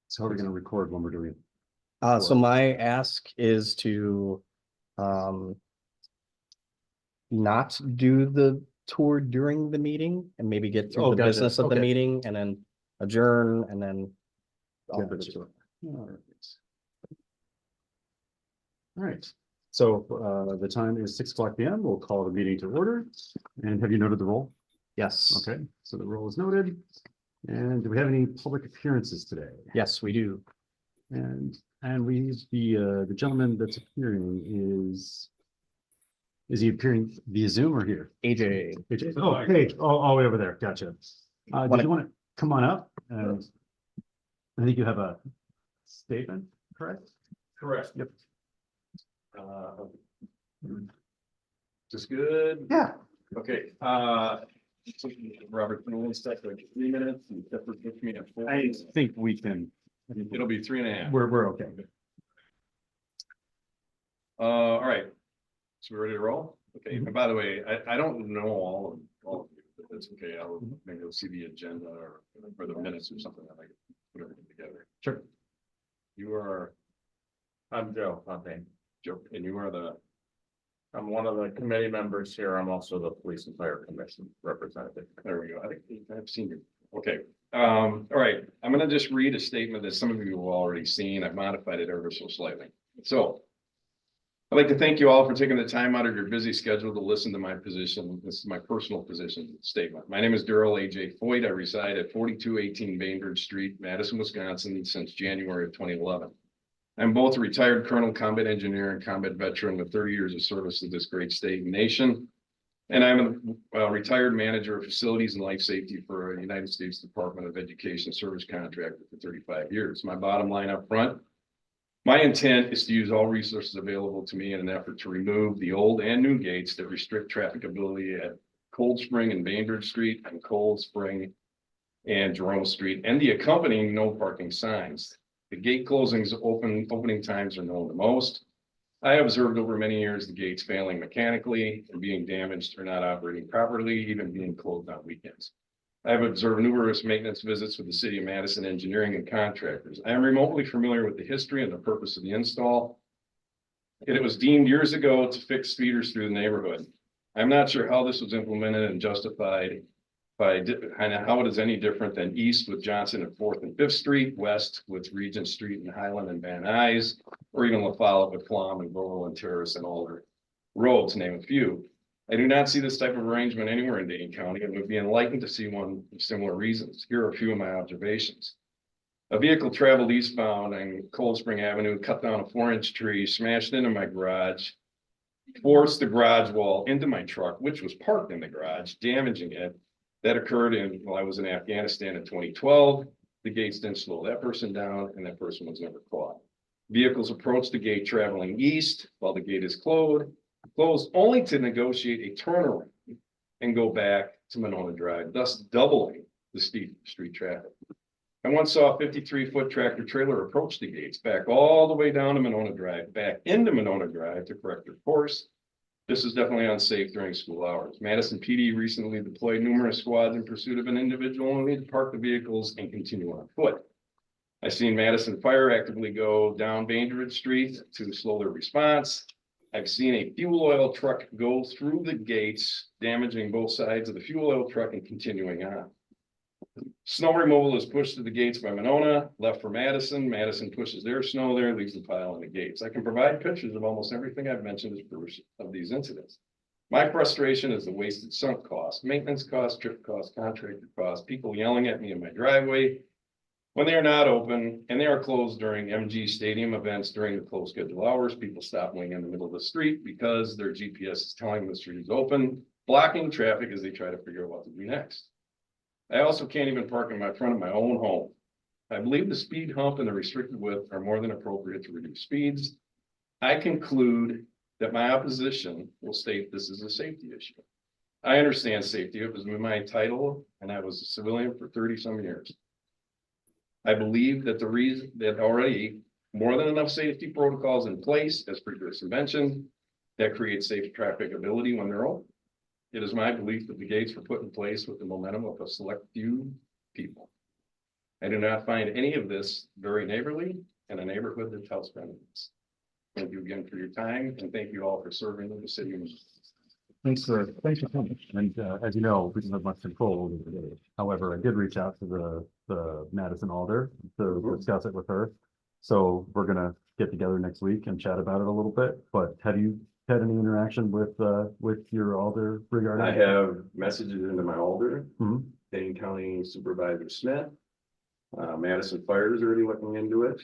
So how are we gonna record when we're doing? So my ask is to, not do the tour during the meeting and maybe get Oh, through the gotcha. business of the Okay. meeting and then adjourn and then. All right, so the time is 6 o'clock p.m. We'll call the meeting to order. And have you noted the roll? Yes. Okay, so the roll is noted. And do we have any public appearances today? Yes, we do. And the gentleman that's appearing is he appearing via Zoom or here? AJ. AJ? Oh, hey, all the way over there. Gotcha. Did you want to come on up? And I think you have a statement, correct? Correct. Yep. Just good. Yeah. Okay, Robert, can we start for 3 minutes and Pepper with me at 4? I think we can, It'll be 3.5. we're okay. All right. So we're ready to roll? Okay, Mhm. and by the way, I don't know all of you, but that's okay. I'll maybe you'll see the agenda or the minutes or something that I can put everything together. Sure. You are I'm Joe, nothing. Joe, and you are I'm one of the committee members here. I'm also the Police and Fire Commission representative. there we go. I think I've seen you. Okay. All right. I'm going to just read a statement that some of you have already seen. I've modified it ever so slightly. So I'd like to thank you all for taking the time out of your busy schedule to listen to my position. This is my personal position statement. My name is Daryl A.J. Foyt. I reside at 4218 Bainbridge Street, Madison, Wisconsin, since January of 2011. I'm both a retired Colonel Combat Engineer and combat veteran with 30 years of service to this great state and nation. And I'm a retired manager of facilities and life safety for a United States Department of Education service contractor for 35 years. My bottom line up front, my intent is to use all resources available to me in an effort to remove the old and new gates that restrict trafficability at Cold Spring and Bainbridge Street and Cold Spring and Jerome Street and the accompanying no parking signs. The gate closings opening times are known the most. I observed over many years the gates failing mechanically and being damaged or not operating properly, even being closed on weekends. I have observed numerous maintenance visits with the City of Madison engineering and contractors. I am remotely familiar with the history and the purpose of the install. And it was deemed years ago to fix speeders through the neighborhood. I'm not sure how this was implemented and justified and how it is any different than east with Johnson and 4th and 5th Street, west with Regent Street and Highland and Van Nuys, or even La Follette with Plum and Rural and Terrace and Alder Road, to name a few. I do not see this type of arrangement anywhere in Dane County and would be enlightened to see one for similar reasons. Here are a few of my observations. A vehicle traveled eastbound on Cold Spring Avenue, cut down a 4-inch tree, smashed into my garage, forced the garage wall into my truck, which was parked in the garage, damaging it. That occurred while I was in Afghanistan in 2012. The gates didn't slow that person down and that person was never caught. Vehicles approached the gate traveling east while the gate is closed only to negotiate a turnaround and go back to Monona Drive, thus doubling the street traffic. I once saw a 53-foot tractor trailer approach the gates, back all the way down to Monona Drive, back into Monona Drive to correct their course. This is definitely unsafe during school hours. Madison PD recently deployed numerous squads in pursuit of an individual only to park the vehicles and continue on foot. I've seen Madison Fire actively go down Bainbridge Street to slow their response. I've seen a fuel oil truck go through the gates, damaging both sides of the fuel oil truck and continuing on. Snow removal is pushed to the gates by Monona, left for Madison. Madison pushes their snow there, leaves the pile on the gates. I can provide pictures of almost everything I've mentioned as proof of these incidents. My frustration is the wasted sunk costs, maintenance costs, trip costs, contractor costs, people yelling at me in my driveway when they are not open and they are closed during MG Stadium events during the closed schedule hours. People stopping in the middle of the street because their GPS is telling them the street is open, blocking traffic as they try to figure out what to do next. I also can't even park in my front of my own home. I believe the speed hump and the restricted width are more than appropriate to reduce speeds. I conclude that my opposition will state this is a safety issue. I understand safety. It was my title and I was a civilian for 30 some years. I believe that the reason that already more than enough safety protocols in place, as previously mentioned, that create safe trafficability when they're open. It is my belief that the gates were put in place with the momentum of a select few people. I do not find any of this very neighborly in a neighborhood that tells benefits. Thank you again for your time, and thank you all for serving in the city. Thanks for coming. And as you know, we don't have much control over the day. However, I did reach out to the Madison Alder to discuss it with her. So we're gonna get together next week and chat about it a little bit, but have you had any interaction with your Alder regarding? I have messages into my alder, Mhm. Dane County Supervisor Smith. Madison Fire is already looking into it.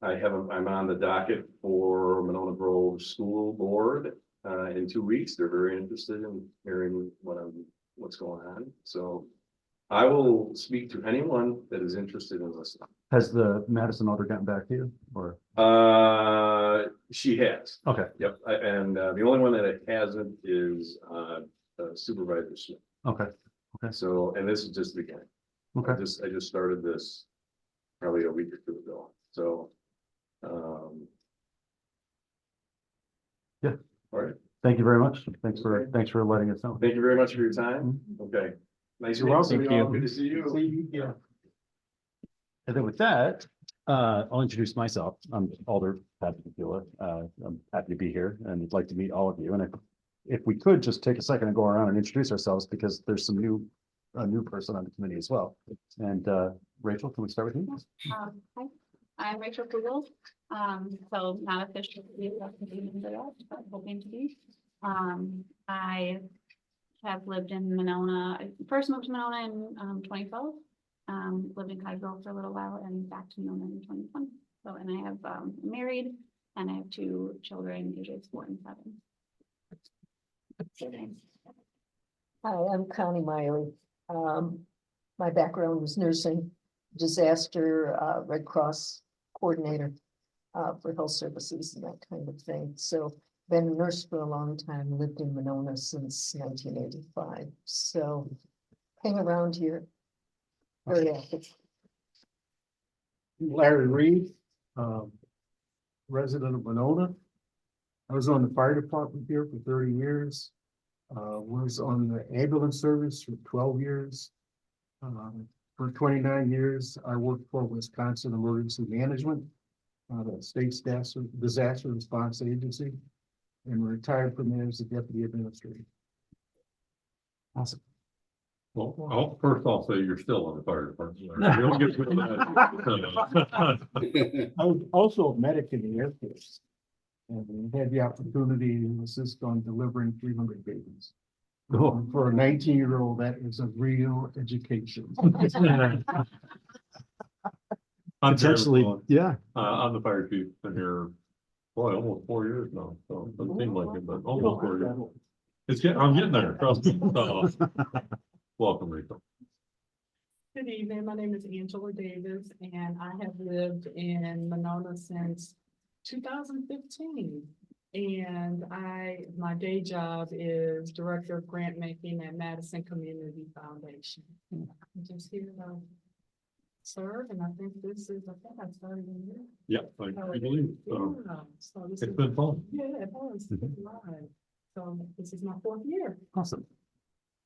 I'm on the docket for Monona Grove School Board, in 2 weeks. They're very interested in hearing what's going on. So I will speak to anyone that is interested in listening. Has the Madison Alder gotten back to you or? She has. Okay, Yep. And the only one that it hasn't is, Supervisor Smith. okay, So, and this is just the beginning. okay. I just started this probably a week or two ago, so. Yeah. All right, Thank you very much. Thanks for letting us know. thank you very much for your time. Okay. Nice You're meeting welcome. some of Thank y'all. you. Good to see you. And then with that, I'll introduce myself. I'm Alder Patrick Tequila. I'm happy to be here and would like to meet all of you. And if we could just take a second and go around and introduce ourselves because there's a new person on the committee as well. And Rachel, can we start with you? Hi, I'm Rachel Kugel. So not officially, but hoping to be. I have lived in Monona. I first moved to Monona in 2012. Lived in Cottage Grove for a little while and back to Monona in 2020. So, and I have married and I have 2 children, ages 4 and 7. Hi, I'm Connie Miley. My background was nursing, disaster, Red Cross coordinator for health services and that kind of thing. So been a nurse for a long time, lived in Monona since 1985. So hang around here. Very active. Larry Reed, resident of Monona. I was on the fire department here for 30 years. Was on the ambulance service for 12 years. For 29 years, I worked for Wisconsin Emergency Management, the state disaster response agency, and retired from there as a deputy administrator. Awesome. Well, first I'll say you're still on the fire department. We don't get to that. I was also a medic in the Air Force. And we had the opportunity to assist on delivering 300 babies. Cool. For a 19-year-old, that is a real education. I'm Potentially, Jeremy yeah. Mullen. I'm the fire chief, been here, boy, almost 4 years now, so it doesn't seem like it, but almost 4 years. I'm getting there, trust me. So, welcome, Rachel. Good evening, my name is Angela Davis and I have lived in Monona since 2015. And my day job is Director of Grant Making at Madison Community Foundation. I'm just here to serve and I think I started in here. Yep, I believe, so Yeah, so this it's is, been fun. yeah, it was, it's live. So this is my 4th year. Awesome.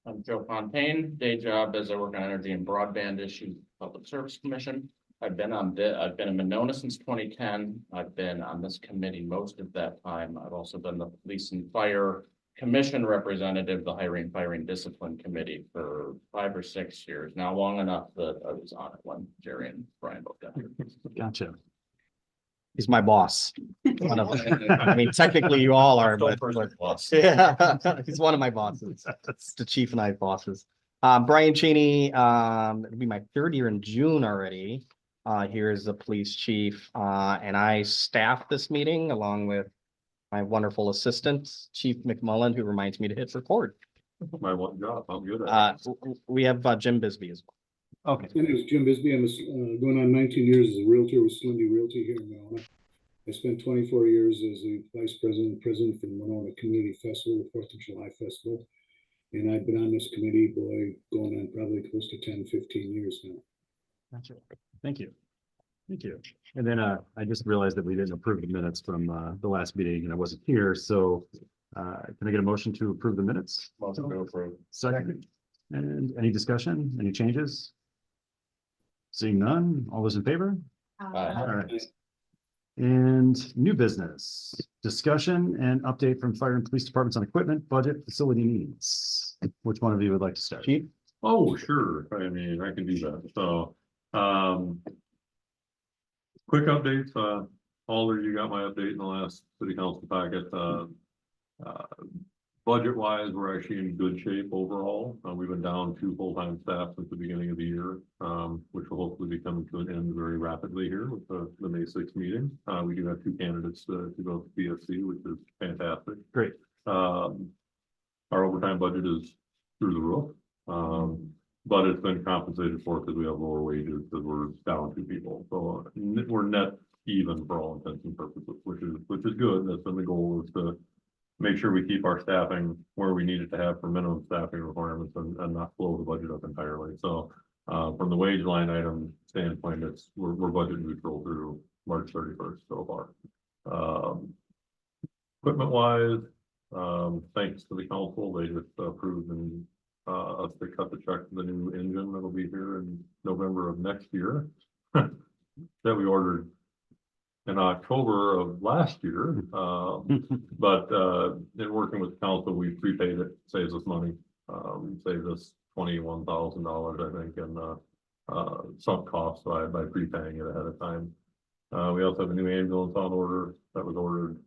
I'm Joe Fontaine, day job as I work on energy and broadband issues, Public Service Commission. I've been in Monona since 2010. I've been on this committee most of that time. I've also been the Police and Fire Commission representative, the Hiring, Firing Discipline Committee for 5 or 6 years. Now long enough that I was on it when Jerry and Brian both got here. Gotcha. He's my boss. I mean, technically you all are, but yeah, he's one of my bosses. That's the chief and I bosses. Brian Cheney, it'll be my 3rd year in June already. Here is the police chief, and I staff this meeting along with my wonderful assistant, Chief McMullen, who reminds me to hit record. My one job, I'm good at it. We have Jim Bisbee as well. Okay. My name is Jim Bisbee. I'm going on 19 years as a realtor with Slendy Realty here in Monona. I spent 24 years as the vice president for the Monona Community Festival, the 4th of July Festival. And I've been on this committee, going on probably close to 10, 15 years now. Gotcha. Thank you. Thank you. And then I just realized that we didn't approve the minutes from the last meeting and I wasn't here. So can I get a motion to approve the minutes? Motion to approve. Second. And any discussion, any changes? Seeing none, all those in favor? Aye. All right. And new business, discussion and update from fire and police departments on equipment, budget, facility needs. Which one of you would like to start? Chief? Oh, sure. I mean, I can do that. So, quick updates, Alder, you got my update in the last city council packet. Budget wise, we're actually in good shape overall. We've been down 2 full-time staff since the beginning of the year, which will hopefully be coming to an end very rapidly here with the May 6th meeting. We do have 2 candidates to go to PSC, which is fantastic. Great. Our overtime budget is through the roof. But it's been compensated for because we have lower wages because we're down 2 people. So we're net even for all intents and purposes, which is good. That's been the goal, is to make sure we keep our staffing where we need it to have for minimum staffing requirements and not blow the budget up entirely. So from the wage line item standpoint, we're budget neutral through March 31st so far. Equipment wise, thanks to the council, they just approved and us to cut the check for the new engine that'll be here in November of next year that we ordered in October of last year. But in working with council, we prepaid it, saves us money, saves us $21,000, I think, in sunk costs by prepaying it ahead of time. We also have a new ambulance on order that was ordered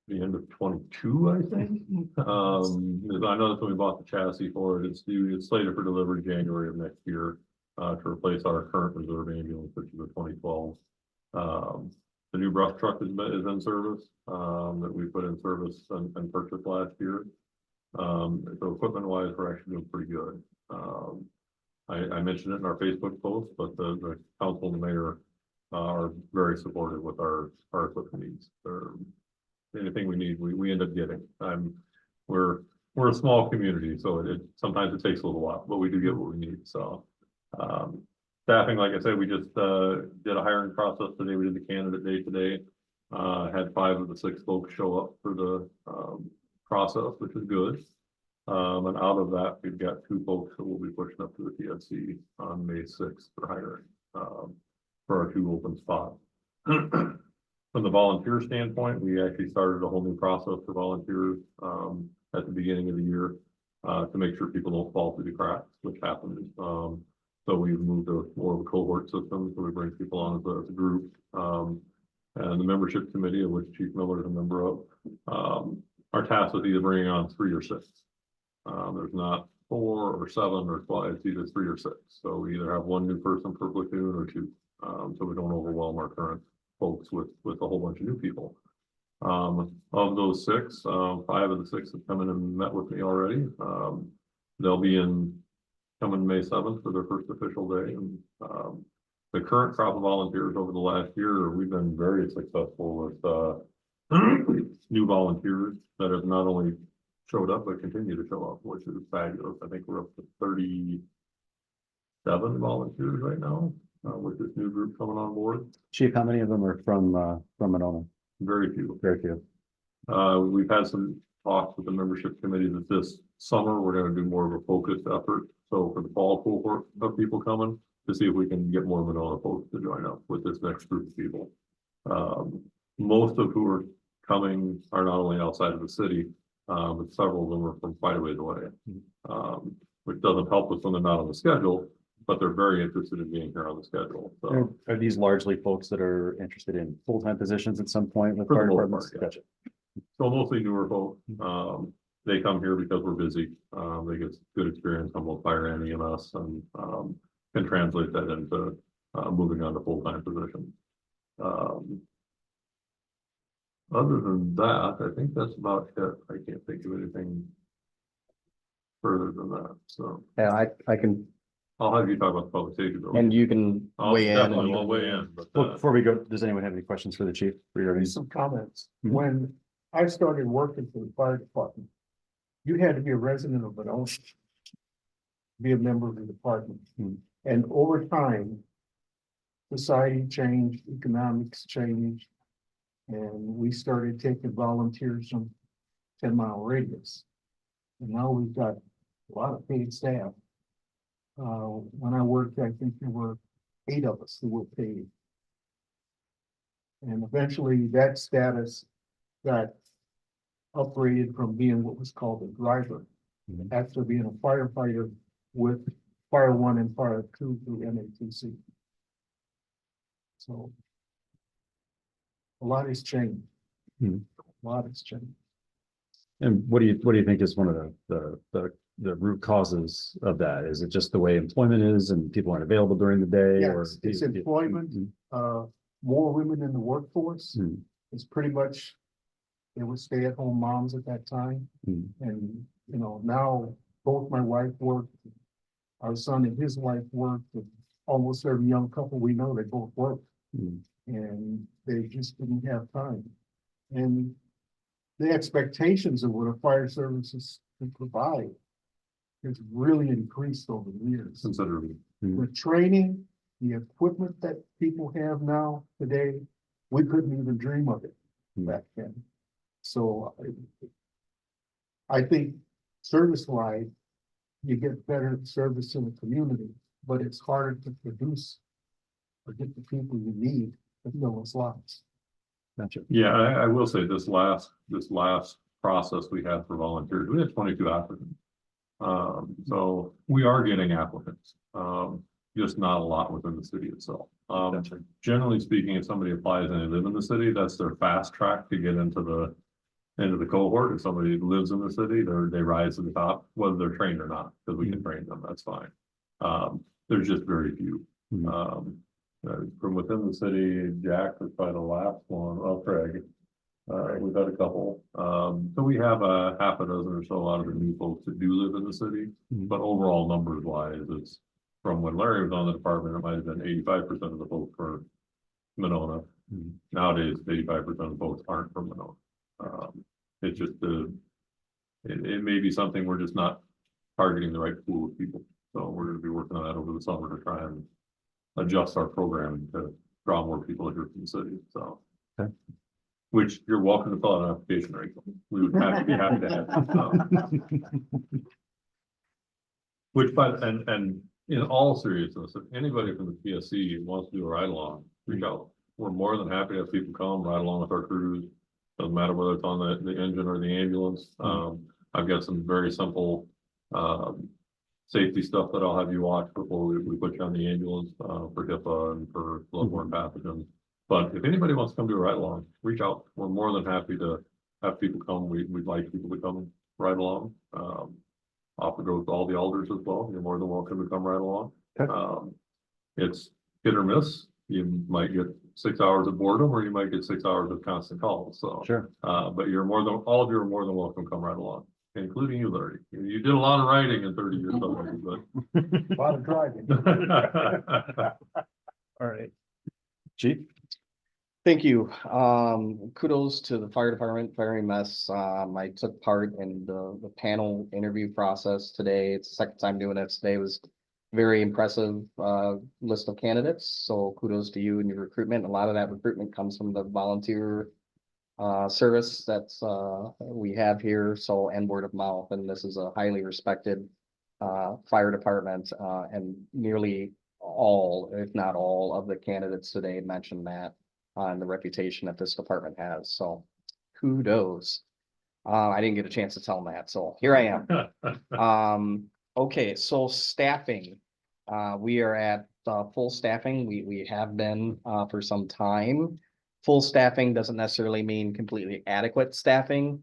the end of 22, I think. I know that's when we bought the chassis for it. It's slated for delivery January of next year to replace our current reserve ambulance, which is a 2012. The new brush truck is in service that we put in service and purchased last year. So equipment wise, we're actually doing pretty good. I mentioned it in our Facebook post, but the council and the mayor are very supportive with our equipment needs. Anything we need, we end up getting. We're a small community, so sometimes it takes a little while, but we do get what we need. So staffing, like I said, we just did a hiring process today. We did the candidate day today. Had 5 of the 6 folks show up for the process, which is good. And out of that, we've got 2 folks that will be pushing up to the PSC on May 6th for hiring for our 2 open spots. From the volunteer standpoint, we actually started a whole new process for volunteers at the beginning of the year to make sure people don't fall through the cracks, which happens. So we've moved to more of a cohort system, so we bring people on as a group. And the membership committee, of which Chief Miller is a member of, are tasked with either bringing on 3 or 6. There's not 4 or 7 or 5, it's either 3 or 6. So we either have 1 new person per platoon or 2, so we don't overwhelm our current folks with a whole bunch of new people. Of those 6, 5 of the 6 have come in and met with me already. They'll be coming May 7th for their first official day. And the current crop of volunteers over the last year, we've been very successful with new volunteers that have not only showed up, but continue to show up, which is fabulous. I think we're up to 37 volunteers right now with this new group coming on board. Chief, how many of them are from Monona? Very few. Very few. We've had some talks with the membership committee that this summer, we're going to do more of a focused effort. So for the fall cohort of people coming, to see if we can get more Monona folks to join up with this next group of people. Most of who are coming are not only outside of the city, but several of them are from quite a ways away. Which doesn't help us when they're not on the schedule, but they're very interested in being here on the schedule. So Are these largely folks that are interested in full-time positions at some point with For the fire most departments? part, yeah. Gotcha. So mostly newer folks, they come here because we're busy. They get good experience on both fire and EMS and can translate that into moving on to full-time positions. Other than that, I think that's about it. I can't think of anything further than that. So Yeah, I can, I'll have you talk about the public safety. Bill. and you can I'll weigh in. definitely and- will weigh in, but Before we go, does anyone have any questions for the chief regarding? Some comments. Mhm. When I started working for the fire department, you had to be a resident of Monona to be a member of the department. Mhm. And over time, society changed, economics changed, and we started taking volunteers from 10-mile radius. And now we've got a lot of paid staff. When I worked, I think there were 8 of us who were paid. And eventually that status got upgraded from being what was called a driver. Mhm. After being a firefighter with Fire 1 and Fire 2 through MATC. So. A lot has changed. Mhm. A lot has changed. And what do you think is one of the root causes of that? Is it just the way employment is and people aren't available during the day or? Yes, it's employment. More women in the workforce. Mhm. It's pretty much, they were stay-at-home moms at that time. Mhm. And, you know, now both my wife worked, our son and his wife worked, and almost every young couple we know, they both work. Mhm. And they just didn't have time. And the expectations of what a fire services can provide has really increased over the years. Considerably. The training, the equipment that people have now today, we couldn't even dream of it back then. So I think service-wise, you get better service in the community, but it's harder to produce or get the people you need to fill those slots. Gotcha. Yeah, I will say this last process we had for volunteers, we had 22 applicants. So we are getting applicants, just not a lot within the city itself. Gotcha. Generally speaking, if somebody applies and they live in the city, that's their fast track to get into the cohort. If somebody lives in the city, they rise to the top, whether they're trained or not, because we can train them, that's fine. There's just very few. Mhm. From within the city, Jack was probably the last one, Craig. We've had a couple. So we have a half a dozen or so, a lot of the new folks that do live in the city. Mhm. But overall numbers wise, it's from when Larry was on the department, it might have been 85% of the folks for Monona. Mhm. Nowadays, 85% of the folks aren't from Monona. It's just it may be something we're just not targeting the right pool of people. So we're gonna be working on that over the summer to try and adjust our programming to draw more people here from the city, so. Okay. Which you're welcome to fill out an application, Rachel. We would be happy to have. Which, but, and in all seriousness, if anybody from the PSC wants to do a ride along, reach out. We're more than happy to have people come ride along with our crews. Doesn't matter whether it's on the engine or the ambulance. I've got some very simple, safety stuff that I'll have you watch before we put you on the ambulance, for HIPAA and for bloodborne pathogens. But if anybody wants to come do a ride along, reach out. We're more than happy to have people come. We'd like people to come ride along. Offer goes to all the alders as well. You're more than welcome to come ride along. Okay. It's hit or miss. You might get 6 hours of boredom or you might get 6 hours of constant calls. So, Sure. but all of you are more than welcome to come ride along, including you, Larry. You did a lot of riding in 30 years already, A lot of driving. but. All right. Chief? Thank you. Kudos to the fire department, very mess. I took part in the panel interview process today. It's the second time doing it. Today was very impressive, list of candidates. So kudos to you and your recruitment. A lot of that recruitment comes from the volunteer service that's we have here. So, and word of mouth, and this is a highly respected fire department, and nearly all, if not all, of the candidates today mentioned that and the reputation that this department has. So kudos. I didn't get a chance to tell them that, so here I am. Okay, so staffing. We are at full staffing. We have been for some time. Full staffing doesn't necessarily mean completely adequate staffing.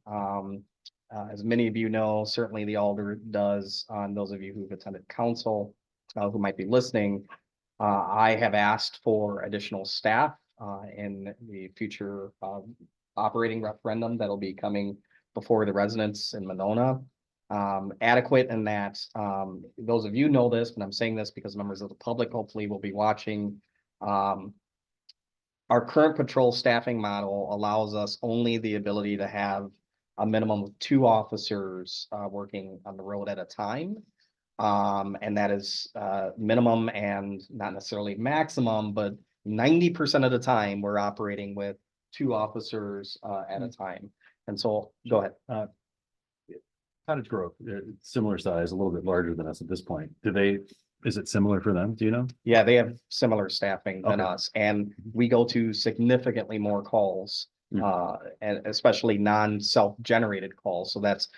As many of you know, certainly the Alder does, on those of you who've attended council, who might be listening, I have asked for additional staff in the future operating referendum that'll be coming before the residents in Monona. Adequate in that, those of you know this, but I'm saying this because members of the public hopefully will be watching. Our current patrol staffing model allows us only the ability to have a minimum of 2 officers working on the road at a time. And that is minimum and not necessarily maximum, but 90% of the time we're operating with 2 officers at a time. And so go ahead. Cottage Grove, similar size, a little bit larger than us at this point. Is it similar for them? Do you know? Yeah, they have similar staffing than Okay. us, and we go to significantly more calls. And especially non-self-generated calls, so that's.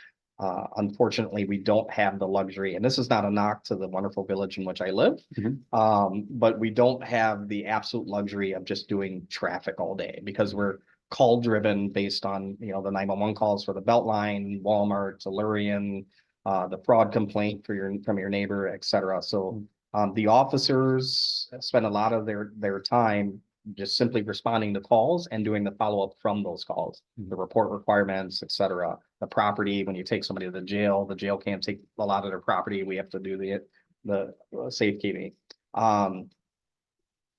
Unfortunately, we don't have the luxury, and this is not a knock to the wonderful village in which I live. Mhm. But we don't have the absolute luxury of just doing traffic all day because we're call driven based on, you know, the 911 calls for the Beltline, Walmart, Tellurian. The fraud complaint from your neighbor, et cetera. So the officers spend a lot of their time just simply responding to calls and doing the follow-up from those calls, the report requirements, et cetera. The property, when you take somebody to the jail can't take a lot of their property. We have to do the safekeeping.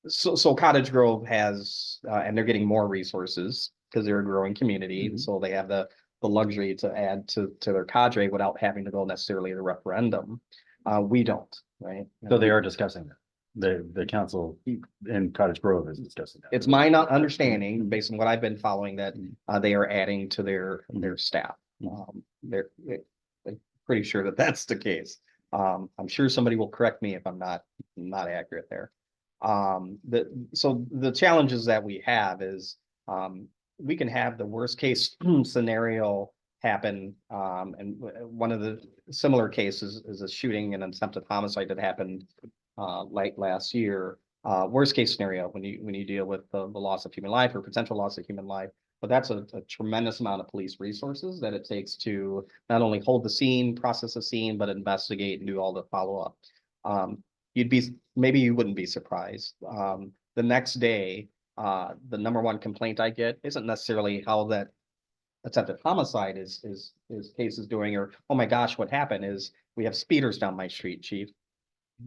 So Cottage Grove has, and they're getting more resources because they're a growing community. Mhm. So they have the luxury to add to their cadre without having to go necessarily to referendum. We don't, right? So they are discussing that. The council in Cottage Grove is discussing that. It's my understanding, based on what I've been following, that they are adding to their staff. They're pretty sure that that's the case. I'm sure somebody will correct me if I'm not accurate there. So the challenges that we have is we can have the worst case scenario happen. And one of the similar cases is a shooting and attempted homicide that happened late last year. Worst case scenario when you deal with the loss of human life or potential loss of human life. But that's a tremendous amount of police resources that it takes to not only hold the scene, process the scene, but investigate and do all the follow-up. Maybe you wouldn't be surprised. The next day, the number one complaint I get isn't necessarily how that attempted homicide is case is doing, or, oh my gosh, what happened is we have speeders down my street, chief.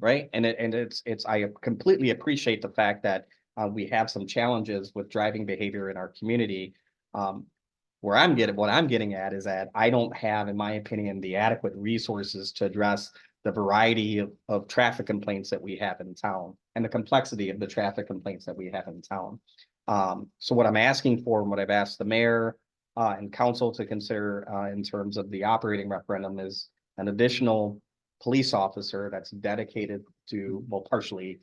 Right? And I completely appreciate the fact that we have some challenges with driving behavior in our community. What I'm getting at is that I don't have, in my opinion, the adequate resources to address the variety of traffic complaints that we have in town and the complexity of the traffic complaints that we have in town. So what I'm asking for and what I've asked the mayor and council to consider in terms of the operating referendum is an additional police officer that's dedicated to, well, partially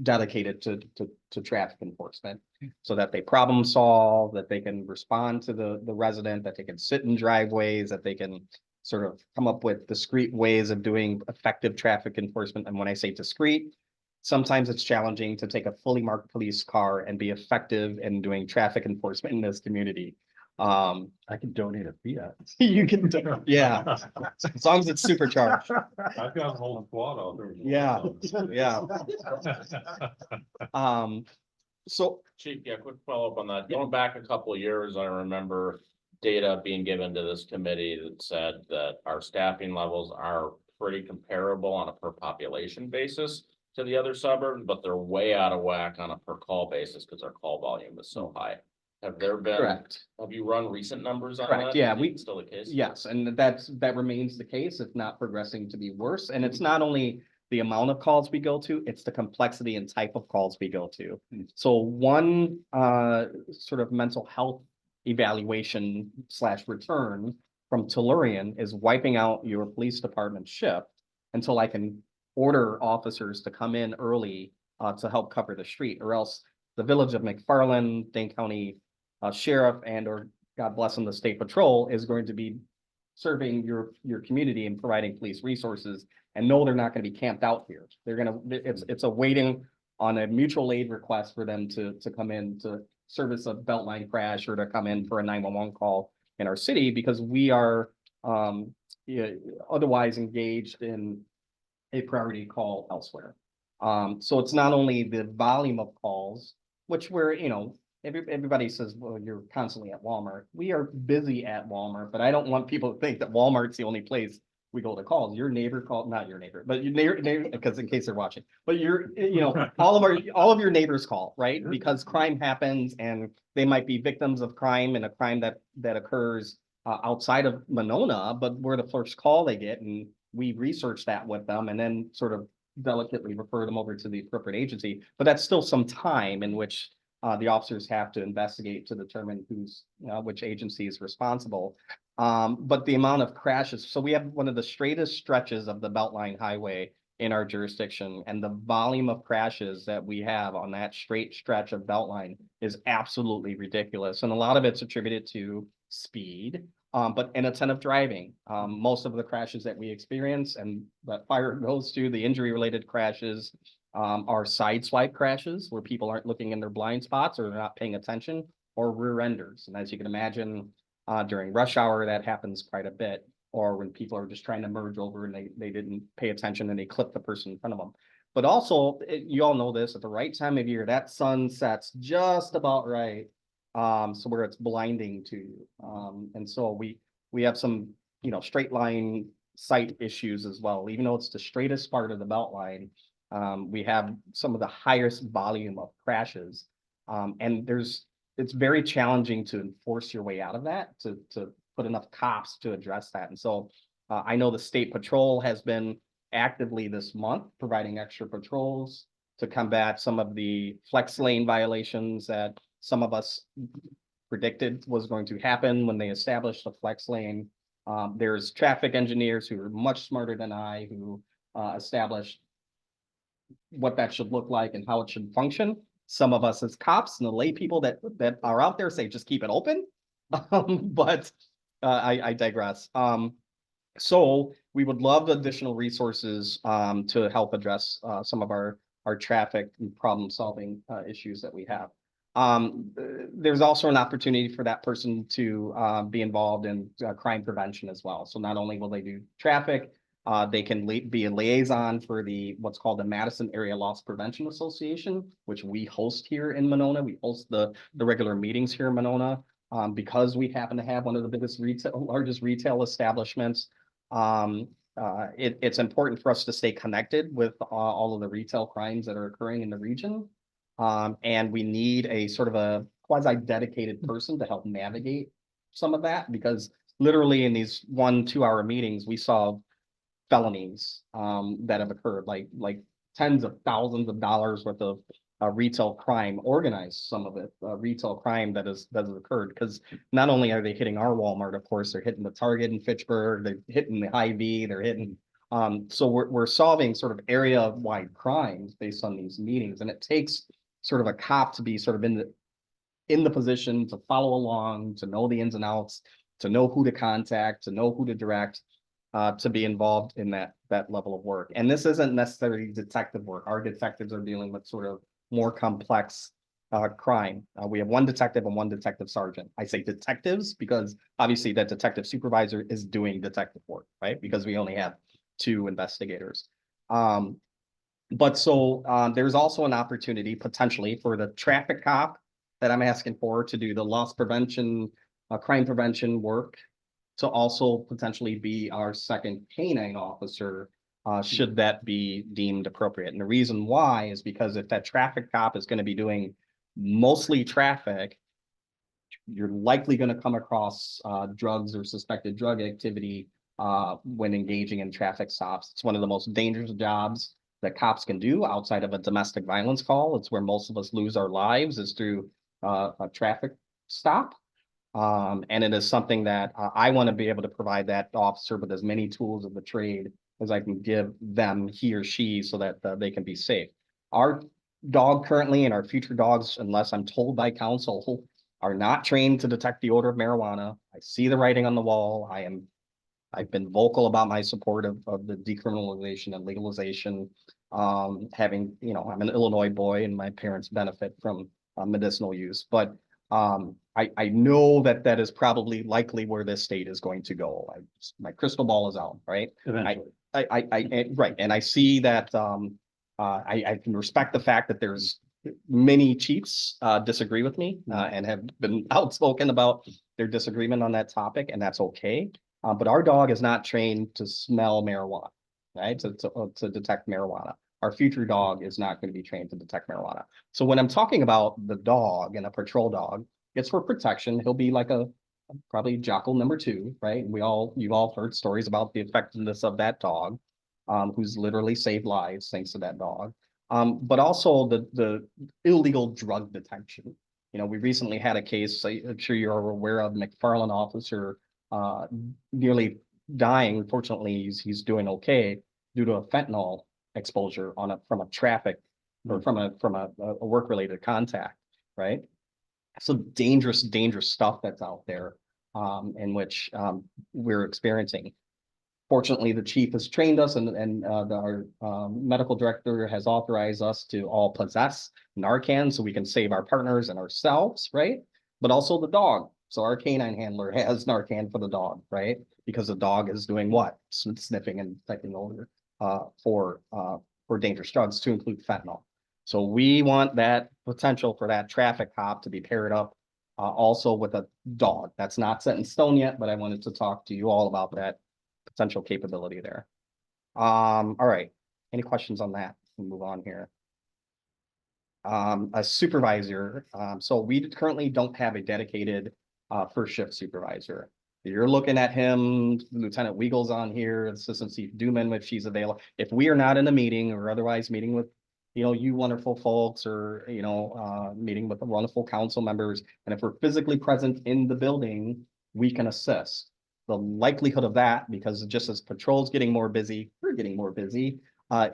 dedicated to traffic enforcement, so that they problem solve, that they can respond to the resident, that they can sit in driveways, that they can sort of come up with discrete ways of doing effective traffic enforcement. And when I say discrete, sometimes it's challenging to take a fully marked police car and be effective in doing traffic enforcement in this community. I can donate a Fiat. You can, yeah, as long as it's supercharged. I've got a whole squad out there. Yeah, yeah. So Chief, yeah, quick follow-up on that. Going back a couple of years, I remember data being given to this committee that said that our staffing levels are pretty comparable on a per population basis to the other suburbs, but they're way out of whack on a per call basis because our call volume is so high. Have there been, correct. have you run recent numbers on Correct, that? yeah, Is it still the case? Yes, and that remains the case, if not progressing to be worse. And it's not only the amount of calls we go to, it's the complexity and type of calls we go to. So one sort of mental health evaluation / return from Tellurian is wiping out your police department shift until I can order officers to come in early to help cover the street, or else the village of McFarland, Dane County sheriff or God bless them, the state patrol is going to be serving your community and providing police resources, and no, they're not going to be camped out here. It's a waiting on a mutual aid request for them to come in to service a Beltline crash or to come in for a 911 call in our city, because we are otherwise engaged in a priority call elsewhere. So it's not only the volume of calls, which we're, everybody says, well, you're constantly at Walmart. We are busy at Walmart, but I don't want people to think that Walmart's the only place we go to calls. Your neighbor called, not your neighbor, but your neighbor, because in case they're watching, but all of your neighbors call, right? Because crime happens and they might be victims of crime, and a crime that occurs outside of Monona, but we're the first call they get, and we research that with them and then sort of delicately refer them over to the appropriate agency. But that's still some time in which the officers have to investigate to determine which agency is responsible. But the amount of crashes, so we have one of the straightest stretches of the Beltline Highway in our jurisdiction, and the volume of crashes that we have on that straight stretch of Beltline is absolutely ridiculous. And a lot of it's attributed to speed, but inattentive driving. Most of the crashes that we experience and that fire goes to, the injury-related crashes, are sideswipe crashes where people aren't looking in their blind spots or they're not paying attention, or rear enders. And as you can imagine, during rush hour, that happens quite a bit. Or when people are just trying to merge over and they didn't pay attention and they clip the person in front of them. But also, you all know this, at the right time of year, that sun sets just about right. So where it's blinding to you. And so we have some, straight line sight issues as well. Even though it's the straightest part of the Beltline, we have some of the highest volume of crashes. And it's very challenging to enforce your way out of that, to put enough cops to address that. And so I know the state patrol has been actively this month providing extra patrols to combat some of the flex lane violations that some of us predicted was going to happen when they established the flex lane. There's traffic engineers who are much smarter than I, who established what that should look like and how it should function. Some of us as cops and the lay people that are out there say, just keep it open. But I digress. So we would love additional resources to help address some of our traffic and problem solving issues that we have. There's also an opportunity for that person to be involved in crime prevention as well. So not only will they do traffic, they can be a liaison for what's called the Madison Area Loss Prevention Association, which we host here in Monona. We host the regular meetings here in Monona. Because we happen to have one of the largest retail establishments, it's important for us to stay connected with all of the retail crimes that are occurring in the region. And we need a sort of a quasi-dedicated person to help navigate some of that, because literally in these 1-2 hour meetings, we saw felonies that have occurred, like tens of thousands of dollars worth of retail crime, organized some of it, retail crime that has occurred, because not only are they hitting our Walmart, of course, they're hitting the Target in Fitchburg, they're hitting the Hy-Vee, they're hitting, so we're solving sort of area-wide crimes based on these meetings, and it takes sort of a cop to be sort of in the position to follow along, to know the ins and outs, to know who to contact, to know who to direct, to be involved in that level of work. And this isn't necessarily detective work. Our detectives are dealing with sort of more complex crime. We have one detective and one detective sergeant. I say detectives because obviously that detective supervisor is doing detective work, right? Because we only have 2 investigators. But so there's also an opportunity potentially for the traffic cop that I'm asking for to do the loss prevention, crime prevention work, to also potentially be our second canine officer, should that be deemed appropriate. And the reason why is because if that traffic cop is going to be doing mostly traffic, you're likely going to come across drugs or suspected drug activity when engaging in traffic stops. It's one of the most dangerous jobs that cops can do outside of a domestic violence call. It's where most of us lose our lives, is through a traffic stop. And it is something that I want to be able to provide that officer with as many tools of the trade as I can give them, he or she, so that they can be safe. Our dog currently and our future dogs, unless I'm told by counsel, are not trained to detect the odor of marijuana. I see the writing on the wall. I've been vocal about my support of the decriminalization and legalization. Having, I'm an Illinois boy and my parents benefit from medicinal use, but I know that is probably likely where this state is going to go. My crystal ball is out, right? Eventually. Right, and I see that I can respect the fact that there's many chiefs disagree with me and have been outspoken about their disagreement on that topic, and that's okay. But our dog is not trained to smell marijuana, right? To detect marijuana. Our future dog is not going to be trained to detect marijuana. So when I'm talking about the dog and a patrol dog, it's for protection. He'll be like probably Jackal number 2, right? You've all heard stories about the effectiveness of that dog, who's literally saved lives thanks to that dog. But also the illegal drug detection. We recently had a case, I'm sure you're aware of, McFarland officer nearly dying. Fortunately, he's doing okay due to a fentanyl exposure from a traffic or from a work-related contact, right? So dangerous stuff that's out there, in which, we're experiencing. Fortunately, the chief has trained us and our medical director has authorized us to all possess Narcan so we can save our partners and ourselves, right? But also the dog. So our canine handler has Narcan for the dog, right? Because the dog is doing what? Sniffing and detecting odor for dangerous drugs, to include fentanyl. So we want that potential for that traffic cop to be paired up also with a dog. That's not set in stone yet, but I wanted to talk to you all about that potential capability there. All right. Any questions on that? We'll move on here. A supervisor. So we currently don't have a dedicated first shift supervisor. You're looking at him, Lieutenant Weagle's on here, Assistant Chief Duman, if she's available. If we are not in a meeting or otherwise meeting with, you wonderful folks, or, meeting with the wonderful council members, and if we're physically present in the building, we can assist. The likelihood of that, because just as patrol's getting more busy, we're getting more busy,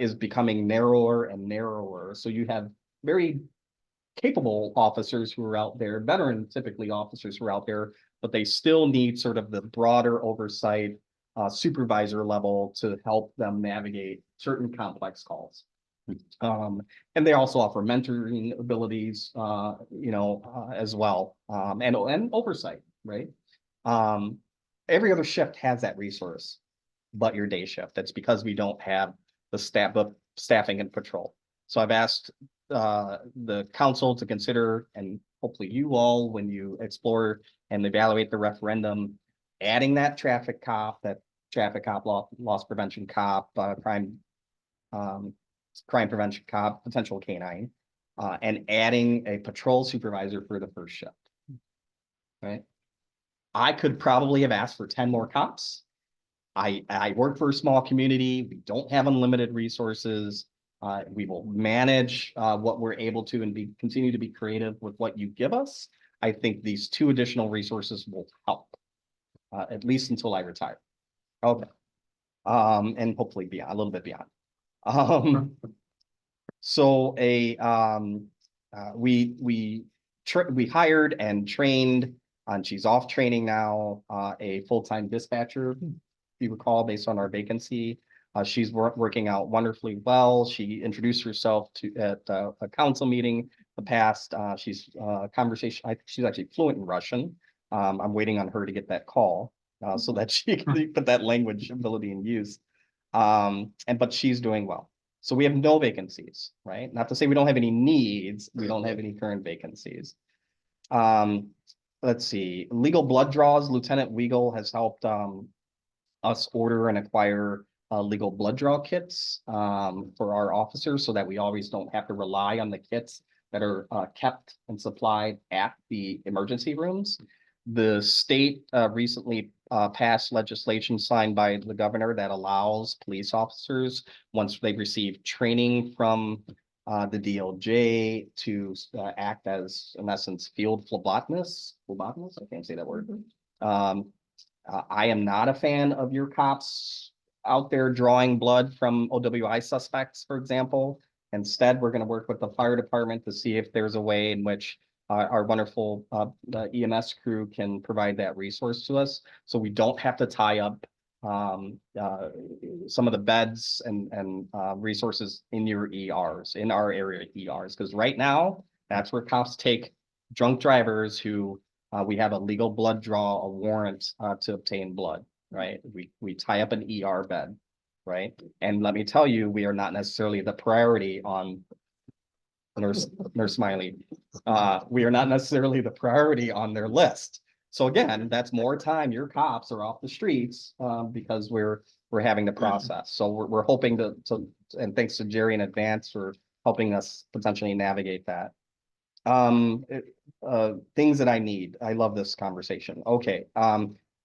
is becoming narrower and narrower. So you have very capable officers who are out there, veteran typically officers who are out there, but they still need sort of the broader oversight, supervisor level to help them navigate certain complex calls. And they also offer mentoring abilities, as well, and oversight, right? Every other shift has that resource, but your day shift. That's because we don't have the staffing and patrol. So I've asked the council to consider, and hopefully you all, when you explore and evaluate the referendum, adding that traffic cop, loss prevention cop, crime prevention cop, potential canine, and adding a patrol supervisor for the first shift. Right? I could probably have asked for 10 more cops. I work for a small community. We don't have unlimited resources. We will manage what we're able to and continue to be creative with what you give us. I think these 2 additional resources will help, at least until I retire. Okay. And hopefully beyond, a little bit beyond. So we hired and trained, and she's off training now, a full-time dispatcher, if you recall, based on our vacancy. She's working out wonderfully well. She introduced herself at a council meeting in the past. She's she's actually fluent in Russian. I'm waiting on her to get that call so that she can put that language ability in use. But she's doing well. So we have no vacancies, right? Not to say we don't have any needs. We don't have any current vacancies. Let's see, legal blood draws. Lieutenant Weagle has helped us order and acquire legal blood draw kits for our officers so that we always don't have to rely on the kits that are kept and supplied at the emergency rooms. The state recently passed legislation signed by the governor that allows police officers, once they receive training from the DOJ, to act as, in essence, field phlebotomists. I can't say that word. I am not a fan of your cops out there drawing blood from OWI suspects, for example. Instead, we're going to work with the fire department to see if there's a way in which our wonderful EMS crew can provide that resource to us, so we don't have to tie up some of the beds and resources in your ERs, in our area ERs, because right now that's where cops take drunk drivers who we have a legal blood draw, a warrant to obtain blood, right? We tie up an ER bed, right? And let me tell you, we are not necessarily the priority on Nurse Smiley. We are not necessarily the priority on their list. So again, that's more time your cops are off the streets because we're having the process. So we're hoping to, and thanks to Jerry in advance for helping us potentially navigate that. Things that I need. I love this conversation. Okay.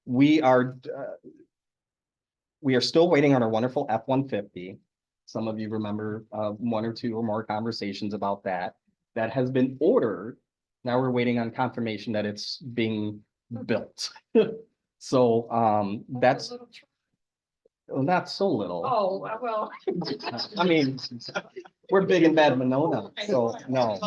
We are still waiting on our wonderful F-150. Some of you remember 1 or 2 or more conversations about that. That has been ordered. Now we're waiting on confirmation that it's being built. So, that's not so little. Oh, well. I mean, we're big in bad Monona, so no,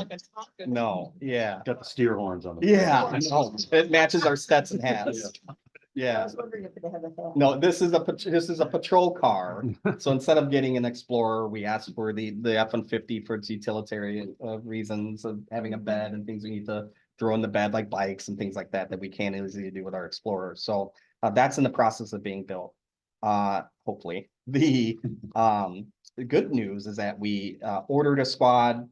no, yeah. Got the steer horns on it. Yeah, no, it matches our Stetson hats. I Yeah, was wondering if it had a hat. no, this is a patrol car. So instead of getting an Explorer, we asked for the F-150 for its utilitarian reasons of having a bed and things we need to throw in the bed, like bikes and things like that, that we can't easily do with our Explorer. So that's in the process of being built. Hopefully, the good news is that we ordered a squad,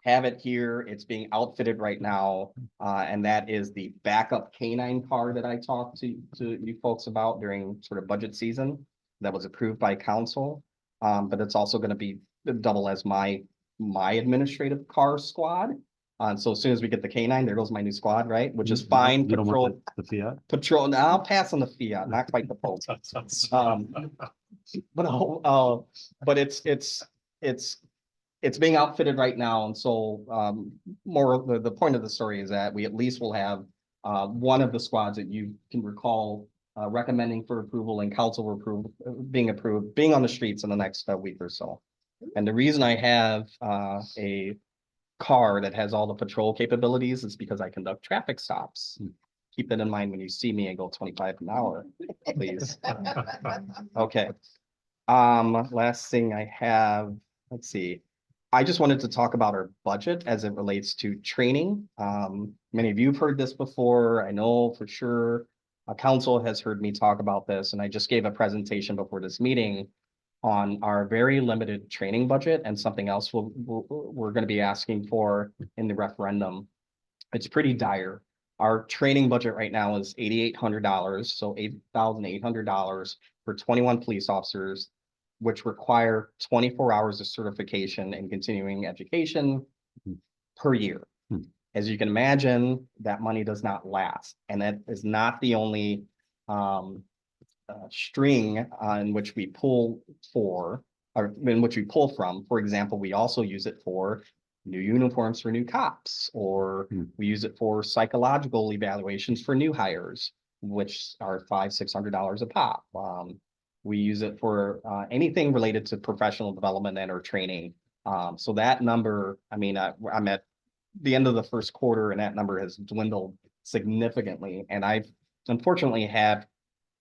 have it here. It's being outfitted right now. And that is the backup canine car that I talked to you folks about during sort of budget season that was approved by council. But it's also going to be double as my administrative car squad. So as soon as we get the canine, there goes my new squad, right? Which is fine. You don't Patrol, want the Fiat? patrol. Now I'll pass on the Fiat, not quite the Pope. But it's being outfitted right now, and so more of the point of the story is that we at least will have one of the squads that you can recall recommending for approval and council approval being on the streets in the next week or so. And the reason I have a car that has all the patrol capabilities is because I conduct traffic stops. Keep that in mind when you see me and go 25 an hour, please. Okay. Last thing I have, let's see. I just wanted to talk about our budget as it relates to training. Many of you have heard this before. I know for sure. Council has heard me talk about this, and I just gave a presentation before this meeting on our very limited training budget and something else we're going to be asking for in the referendum. It's pretty dire. Our training budget right now is $8,800, so $8,800 for 21 police officers, which require 24 hours of certification and continuing education per year. As you can imagine, that money does not last, and that is not the only string on which we pull for, or in which we pull from. For example, we also use it for new uniforms for new cops, or we use it for psychological evaluations for new hires, which are $500-600 a pop. We use it for anything related to professional development and or training. So that number, I mean, I'm at the end of the first quarter and that number has dwindled significantly. And I've unfortunately had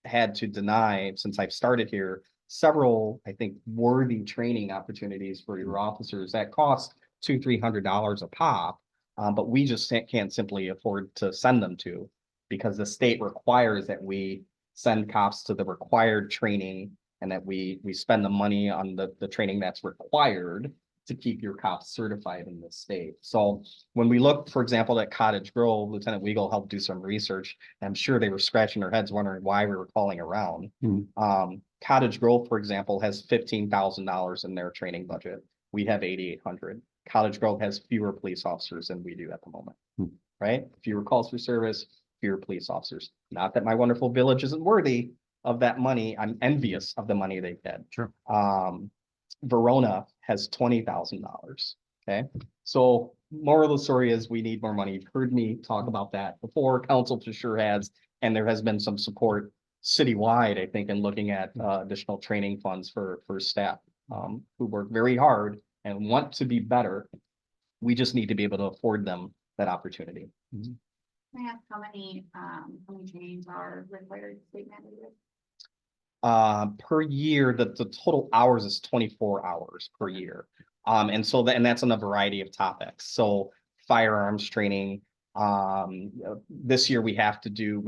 to deny, since I've started here, several, I think, worthy training opportunities for your officers that cost $200-300 a pop. But we just can't simply afford to send them to, because the state requires that we send cops to the required training and that we spend the money on the training that's required to keep your cops certified in this state. So when we look, for example, at Cottage Grove, Lieutenant Weigel helped do some research. And I'm sure they were scratching their heads wondering why we were calling around. Cottage Grove, for example, has $15,000 in their training budget. We have $8,800. Cottage Grove has fewer police officers than we do at the moment, right? Fewer calls for service, fewer police officers. Not that my wonderful village isn't worthy of that money. I'm envious of the money they get. Sure. Verona has $20,000. Okay. So moral of the story is we need more money. You've heard me talk about that before. Council for sure has, and there has been some support citywide, I think, in looking at additional training funds for staff who work very hard and want to be better. We just need to be able to afford them that opportunity. Can I ask how many trainings are required state mandated? Per year, the total hours is 24 hours per year. And so that's on a variety of topics. So firearms training, this year we have to do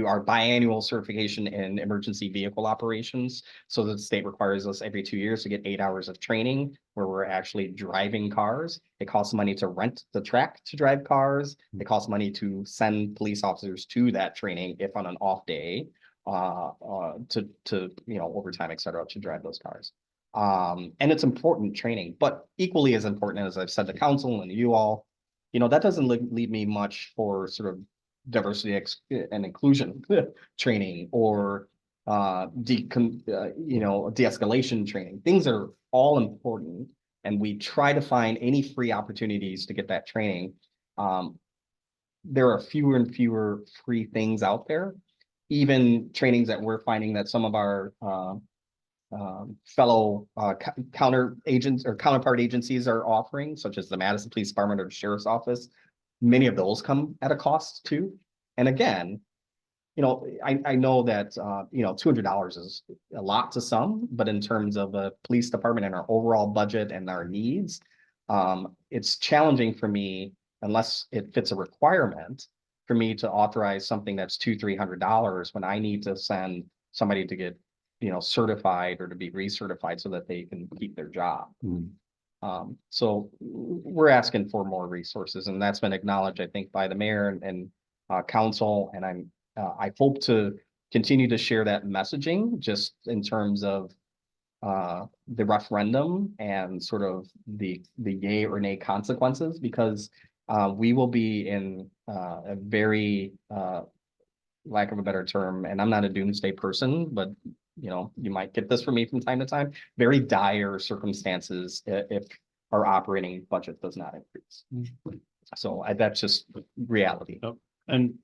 our biannual certification in emergency vehicle operations. So the state requires us every 2 years to get 8 hours of training where we're actually driving cars. It costs money to rent the track to drive cars. It costs money to send police officers to that training if on an off day, to overtime, et cetera, to drive those cars. And it's important training, but equally as important, as I've said to council and you all, that doesn't leave me much for sort of diversity and inclusion training or de-escalation training. Things are all important, and we try to find any free opportunities to get that training. there are fewer and fewer free things out there. Even trainings that we're finding that some of our fellow counter agents or counterpart agencies are offering, such as the Madison Police Department or Sheriff's Office. Many of those come at a cost too. And again, you know, I know that, you know, $200 is a lot to some, but in terms of a police department and our overall budget and our needs, it's challenging for me unless it fits a requirement for me to authorize something that's $200-300 when I need to send somebody to get, you know, certified or to be recertified so that they can keep their job. So we're asking for more resources, and that's been acknowledged, I think, by the mayor and council, and I hope to continue to share that messaging just in terms of the referendum and sort of the yay or nay consequences, because we will be in a very lack of a better term, and I'm not a doomsday person, but you know, you might get this from me from time to time, very dire circumstances if our operating budget does not increase. So that's just reality. And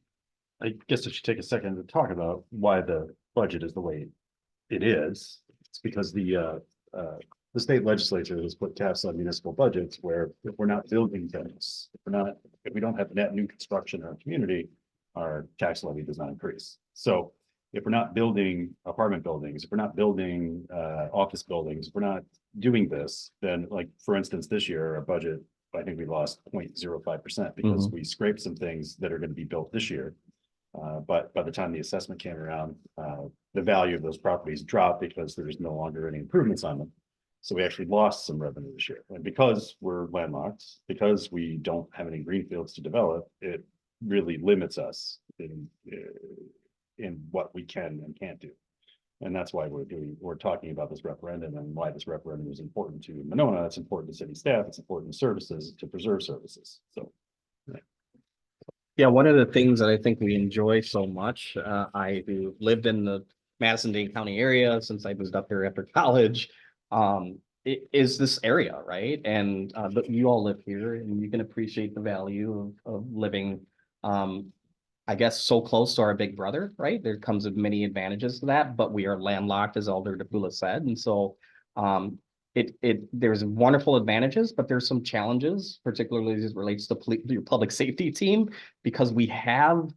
I guess I should take a second to talk about why the budget is the way it is. It's because the state legislature has put caps on municipal budgets where if we're not building things, if we don't have net new construction in our community, our tax levy does not increase. So if we're not building apartment buildings, if we're not building office buildings, if we're not doing this, then like, for instance, this year, our budget, I think we lost 0.05% because we scraped some things that are going to be built this year. But by the time the assessment came around, the value of those properties dropped because there's no longer any improvements on them. So we actually lost some revenue this year. And because we're landlocked, because we don't have any greenfields to develop, it really limits us in what we can and can't do. And that's why we're talking about this referendum and why this referendum is important to Monona. It's important to city staff. It's important to services, to preserve services. So. Yeah, one of the things that I think we enjoy so much, I lived in the Madison-Dane County area since I moved up there after college, is this area, right? And but you all live here and you can appreciate the value of living, I guess, so close to our big brother, right? There comes with many advantages to that, but we are landlocked, as Alder DePula said. And so there's wonderful advantages, but there's some challenges, particularly as it relates to your public safety team, because we have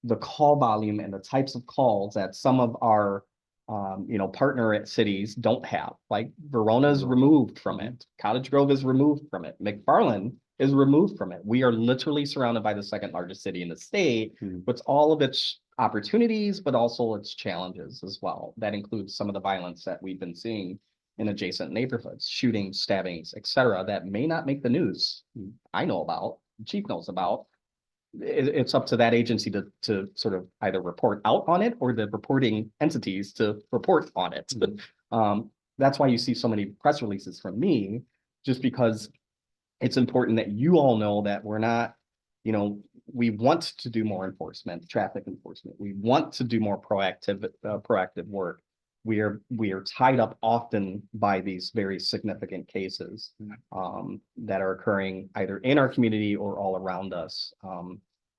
the call volume and the types of calls that some of our partner at cities don't have. Like Verona is removed from it. Cottage Grove is removed from it. McFarland is removed from it. We are literally surrounded by the second largest city in the state, with all of its opportunities, but also its challenges as well. That includes some of the violence that we've been seeing in adjacent neighborhoods, shootings, stabbings, etc., that may not make the news. I know about, the chief knows about. It's up to that agency to sort of either report out on it or the reporting entities to report on it. That's why you see so many press releases from me, just because it's important that you all know that we're not, we want to do more enforcement, traffic enforcement. We want to do more proactive work. We are tied up often by these very significant cases that are occurring either in our community or all around us.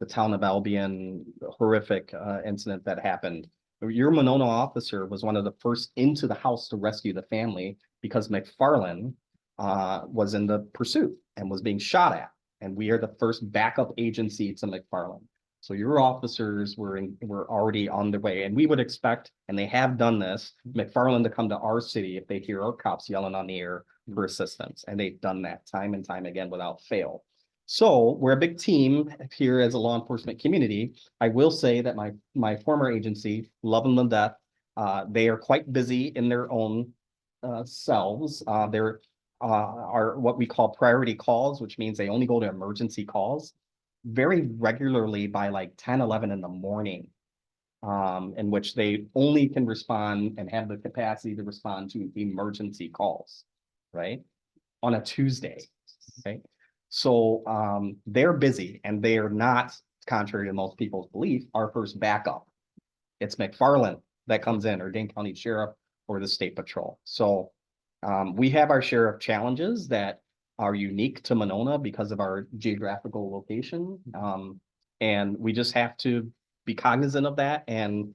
The town of Albion, horrific incident that happened. Your Monona officer was one of the first into the house to rescue the family because McFarland was in the pursuit and was being shot at. And we are the first backup agency to McFarland. So your officers were already on their way, and we would expect, and they have done this, McFarland to come to our city if they hear our cops yelling on the air for assistance. And they've done that time and time again without fail. So we're a big team here as a law enforcement community. I will say that my former agency, love them to death, they are quite busy in their own selves. There are what we call priority calls, which means they only go to emergency calls very regularly by like 10, 11 in the morning, in which they only can respond and have the capacity to respond to emergency calls, right? On a Tuesday, okay? So they're busy and they are not, contrary to most people's belief, our first backup. It's McFarland that comes in, or Dane County Sheriff, or the State Patrol. So we have our share of challenges that are unique to Monona because of our geographical location. And we just have to be cognizant of that. And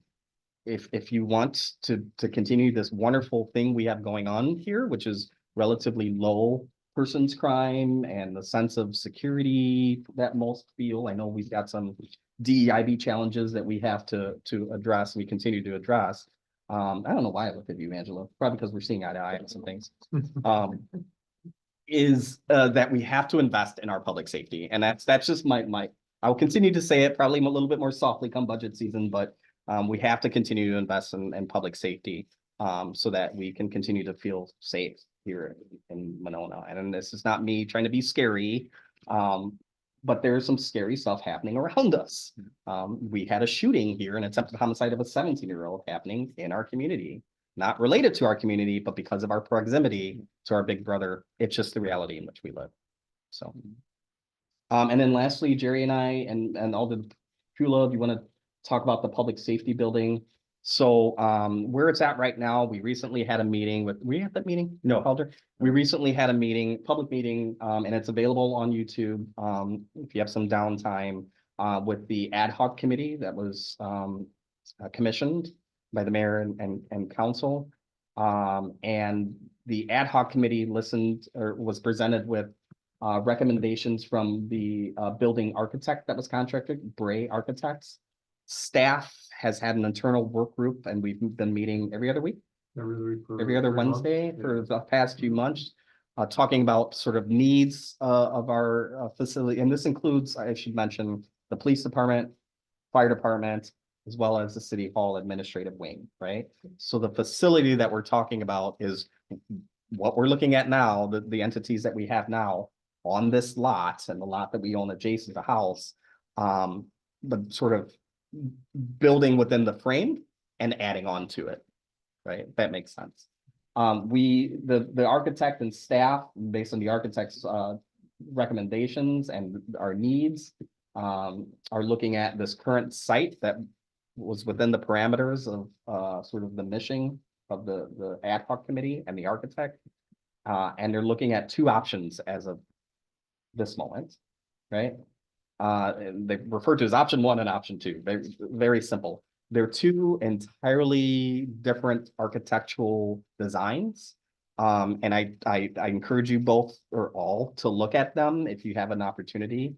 if you want to continue this wonderful thing we have going on here, which is relatively low persons crime and the sense of security that most feel, I know we've got some DEIB challenges that we have to address, we continue to address. I don't know why I looked at you, Angela, probably because we're seeing eye to eye on some things. Is that we have to invest in our public safety. And that's just my, I'll continue to say it probably a little bit more softly come budget season, but we have to continue to invest in public safety so that we can continue to feel safe here in Monona. And this is not me trying to be scary, but there's some scary stuff happening around us. We had a shooting here, an attempted homicide of a 17-year-old happening in our community, not related to our community, but because of our proximity to our big brother. It's just the reality in which we live. So, and then lastly, Jerry and I and all the Pula, you want to talk about the public safety building? So where it's at right now, we recently had a meeting with, we had that meeting? No, Helder. We recently had a meeting, public meeting, and it's available on YouTube. If you have some downtime with the ad hoc committee that was commissioned by the mayor and council. And the ad hoc committee listened or was presented with recommendations from the building architect that was contracted, Bray Architects. Staff has had an internal work group and we've been meeting every other week, every other Wednesday for the past few months, talking about sort of needs of our facility. And this includes, I should mention, the police department, fire department, as well as the city hall administrative wing, right? So the facility that we're talking about is what we're looking at now, the entities that we have now on this lot and the lot that we own adjacent to the house, but sort of building within the frame and adding on to it, right? That makes sense. The architect and staff, based on the architect's recommendations and our needs, are looking at this current site that was within the parameters of sort of the mission of the ad hoc committee and the architect. And they're looking at two options as of this moment, right? And they refer to as option one and option two. They're very simple. They're two entirely different architectural designs. And I encourage you both or all to look at them if you have an opportunity.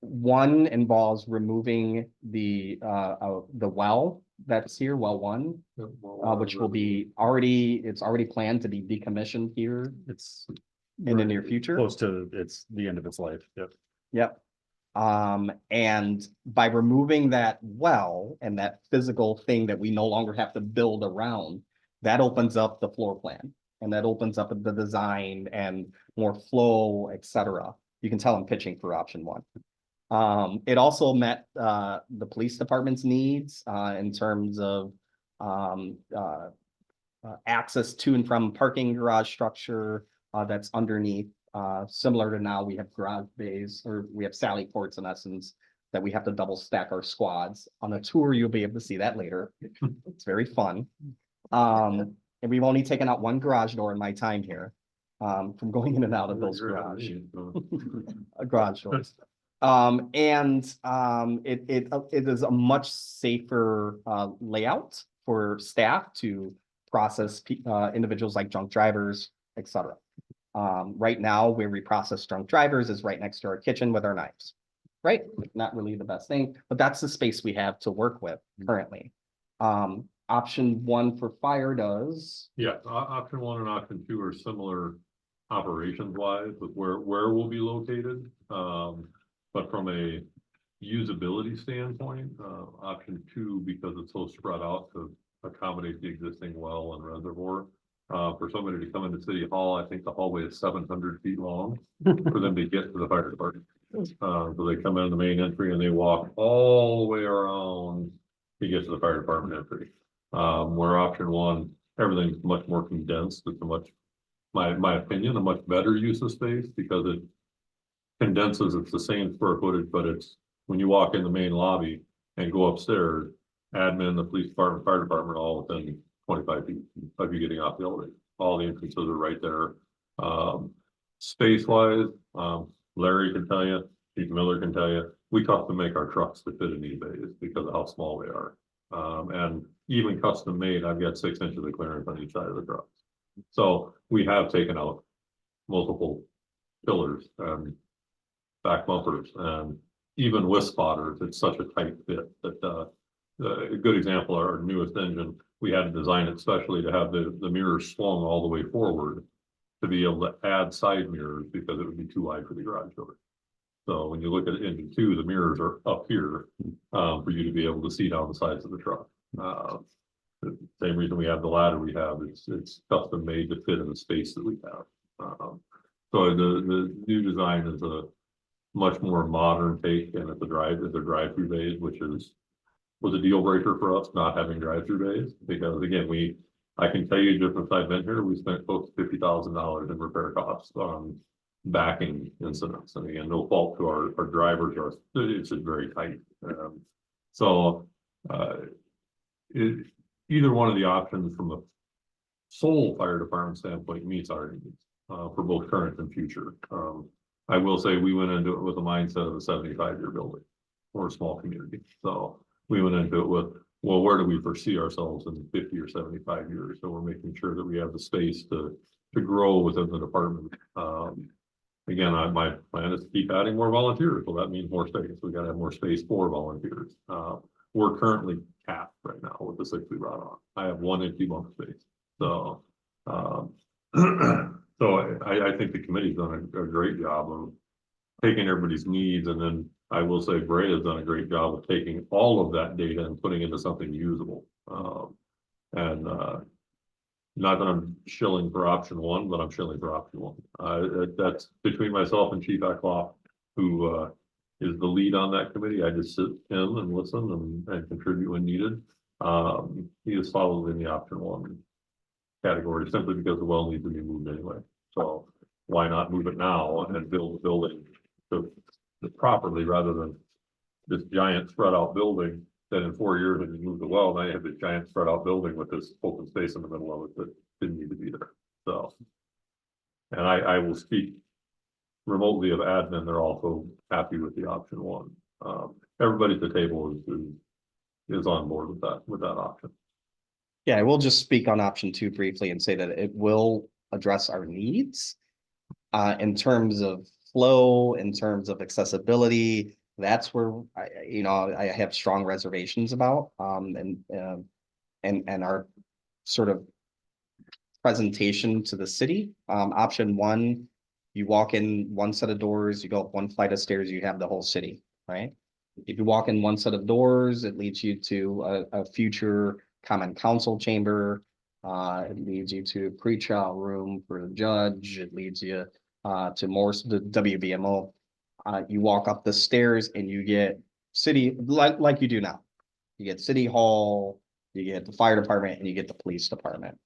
One involves removing the well that's here, well one, which will be it's already planned to be decommissioned here. It's in the near future. Close to the end of its life. Yep. Yep. And by removing that well and that physical thing that we no longer have to build around, that opens up the floor plan and that opens up the design and more flow, etc. You can tell I'm pitching for option one. It also met the police department's needs in terms of access to and from parking garage structure that's underneath. Similar to now, we have garage bays or we have sally ports in essence that we have to double stack our squads. On a tour, you'll be able to see that later. It's very fun. And we've only taken out one garage door in my time here from going in and out of those garage doors. It is a much safer layout for staff to process individuals like drunk drivers, etc. Right now, where we process drunk drivers is right next to our kitchen with our knives, right? Not really the best thing, but that's the space we have to work with currently. Option one for fire does. Yeah, option one and option two are similar operations wise with where we'll be located. But from a usability standpoint, option two, because it's so spread out to accommodate the existing well and reservoir. For somebody to come into City Hall, I think the hallway is 700 feet long for them to get to the fire department. So they come in the main entry and they walk all the way around to get to the fire department entry. Where option one, everything's much more condensed. It's a much, my opinion, a much better use of space because it condenses. It's the same square footage, but it's when you walk in the main lobby and go upstairs, admin, the police department, fire department, all within 25 feet of you getting off the elevator. All the entrances are right there. Space wise, Larry can tell you, Chief Miller can tell you, we custom make our trucks to fit in these bays because of how small they are. And even custom made, I've got 6 inches of clearance on each side of the truck. So we have taken out multiple pillars and back bumpers, and even with spotters, it's such a tight fit that, a good example, our newest engine, we had to design it specially to have the mirrors swung all the way forward to be able to add side mirrors because it would be too wide for the garage door. So when you look at engine 2, the mirrors are up here, for you to be able to see down the sides of the truck. The same reason we have the ladder we have, it's custom made to fit in the space that we have. So the new design is a much more modern take, and it's a drive-through bays, which was a deal breaker for us not having drive-through bays, because again, I can tell you just since I've been here, we spent close to $50,000 in repair costs on backing incidents. And again, no fault to our drivers, it's just very tight. Either one of the options from the sole fire department standpoint meets our needs for both current and future. I will say we went into it with a mindset of a 75-year building or a small community. So we went into it with, well, where do we foresee ourselves in 50 or 75 years? So we're making sure that we have the space to grow within the department. Again, my plan is to keep adding more volunteers. Well, that means more space. We got to have more space for volunteers. We're currently capped right now with the 6 we brought on. I have 1 empty bunk space. So, so I think the committee's done a great job of taking everybody's needs, and then I will say Bray has done a great job of taking all of that data and putting into something usable. Not that I'm shilling for option 1, but I'm shilling for option 1. That's between myself and Chief Eckloff, who is the lead on that committee. I just sit in and listen and contribute when needed. He is followed in the option 1 category simply because the well needs to be moved anyway. So why not move it now and build the building properly rather than this giant spread out building that in 4 years when you move the well, now you have this giant spread out building with this open space in the middle of it that didn't need to be there. So, and I will speak remotely of admin. They're also happy with the option 1. Everybody at the table is on board with that option. Yeah, I will just speak on option 2 briefly and say that it will address our needs in terms of flow, in terms of accessibility. That's where I have strong reservations about, and our sort of presentation to the city. Option 1, you walk in one set of doors, you go up 1 flight of stairs, you have the whole city, right? If you walk in one set of doors, it leads you to a future common council chamber. It leads you to a pre-trial room for the judge. It leads you to more the WBMO. You walk up the stairs and you get city like you do now. You get city hall, you get the fire department, and you get the police department,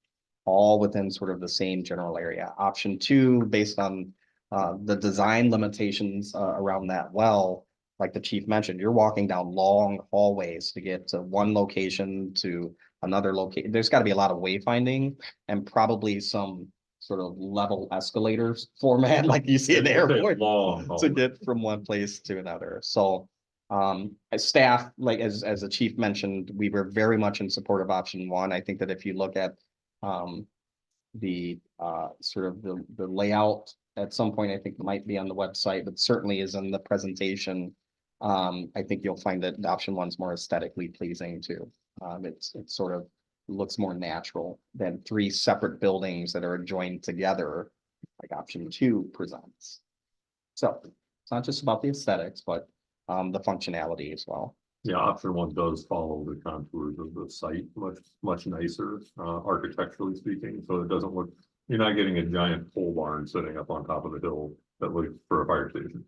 all within sort of the same general area. Option 2, based on the design limitations around that well, like the chief mentioned, you're walking down long hallways to get to one location to another location. There's got to be a lot of wayfinding and probably some sort of level escalators format like you see in the airport to get from one place to another. So as staff, like as the chief mentioned, we were very much in support of option 1. I think that if you look at the sort of the layout at some point, I think it might be on the website, but certainly is in the presentation. I think you'll find that option 1's more aesthetically pleasing too. It's sort of looks more natural than 3 separate buildings that are joined together like option 2 presents. So it's not just about the aesthetics, but the functionality as well. Yeah, option 1 does follow the contours of the site much nicer, architecturally speaking. So it doesn't look, you're not getting a giant pole barn sitting up on top of the hill that looks for a fire station.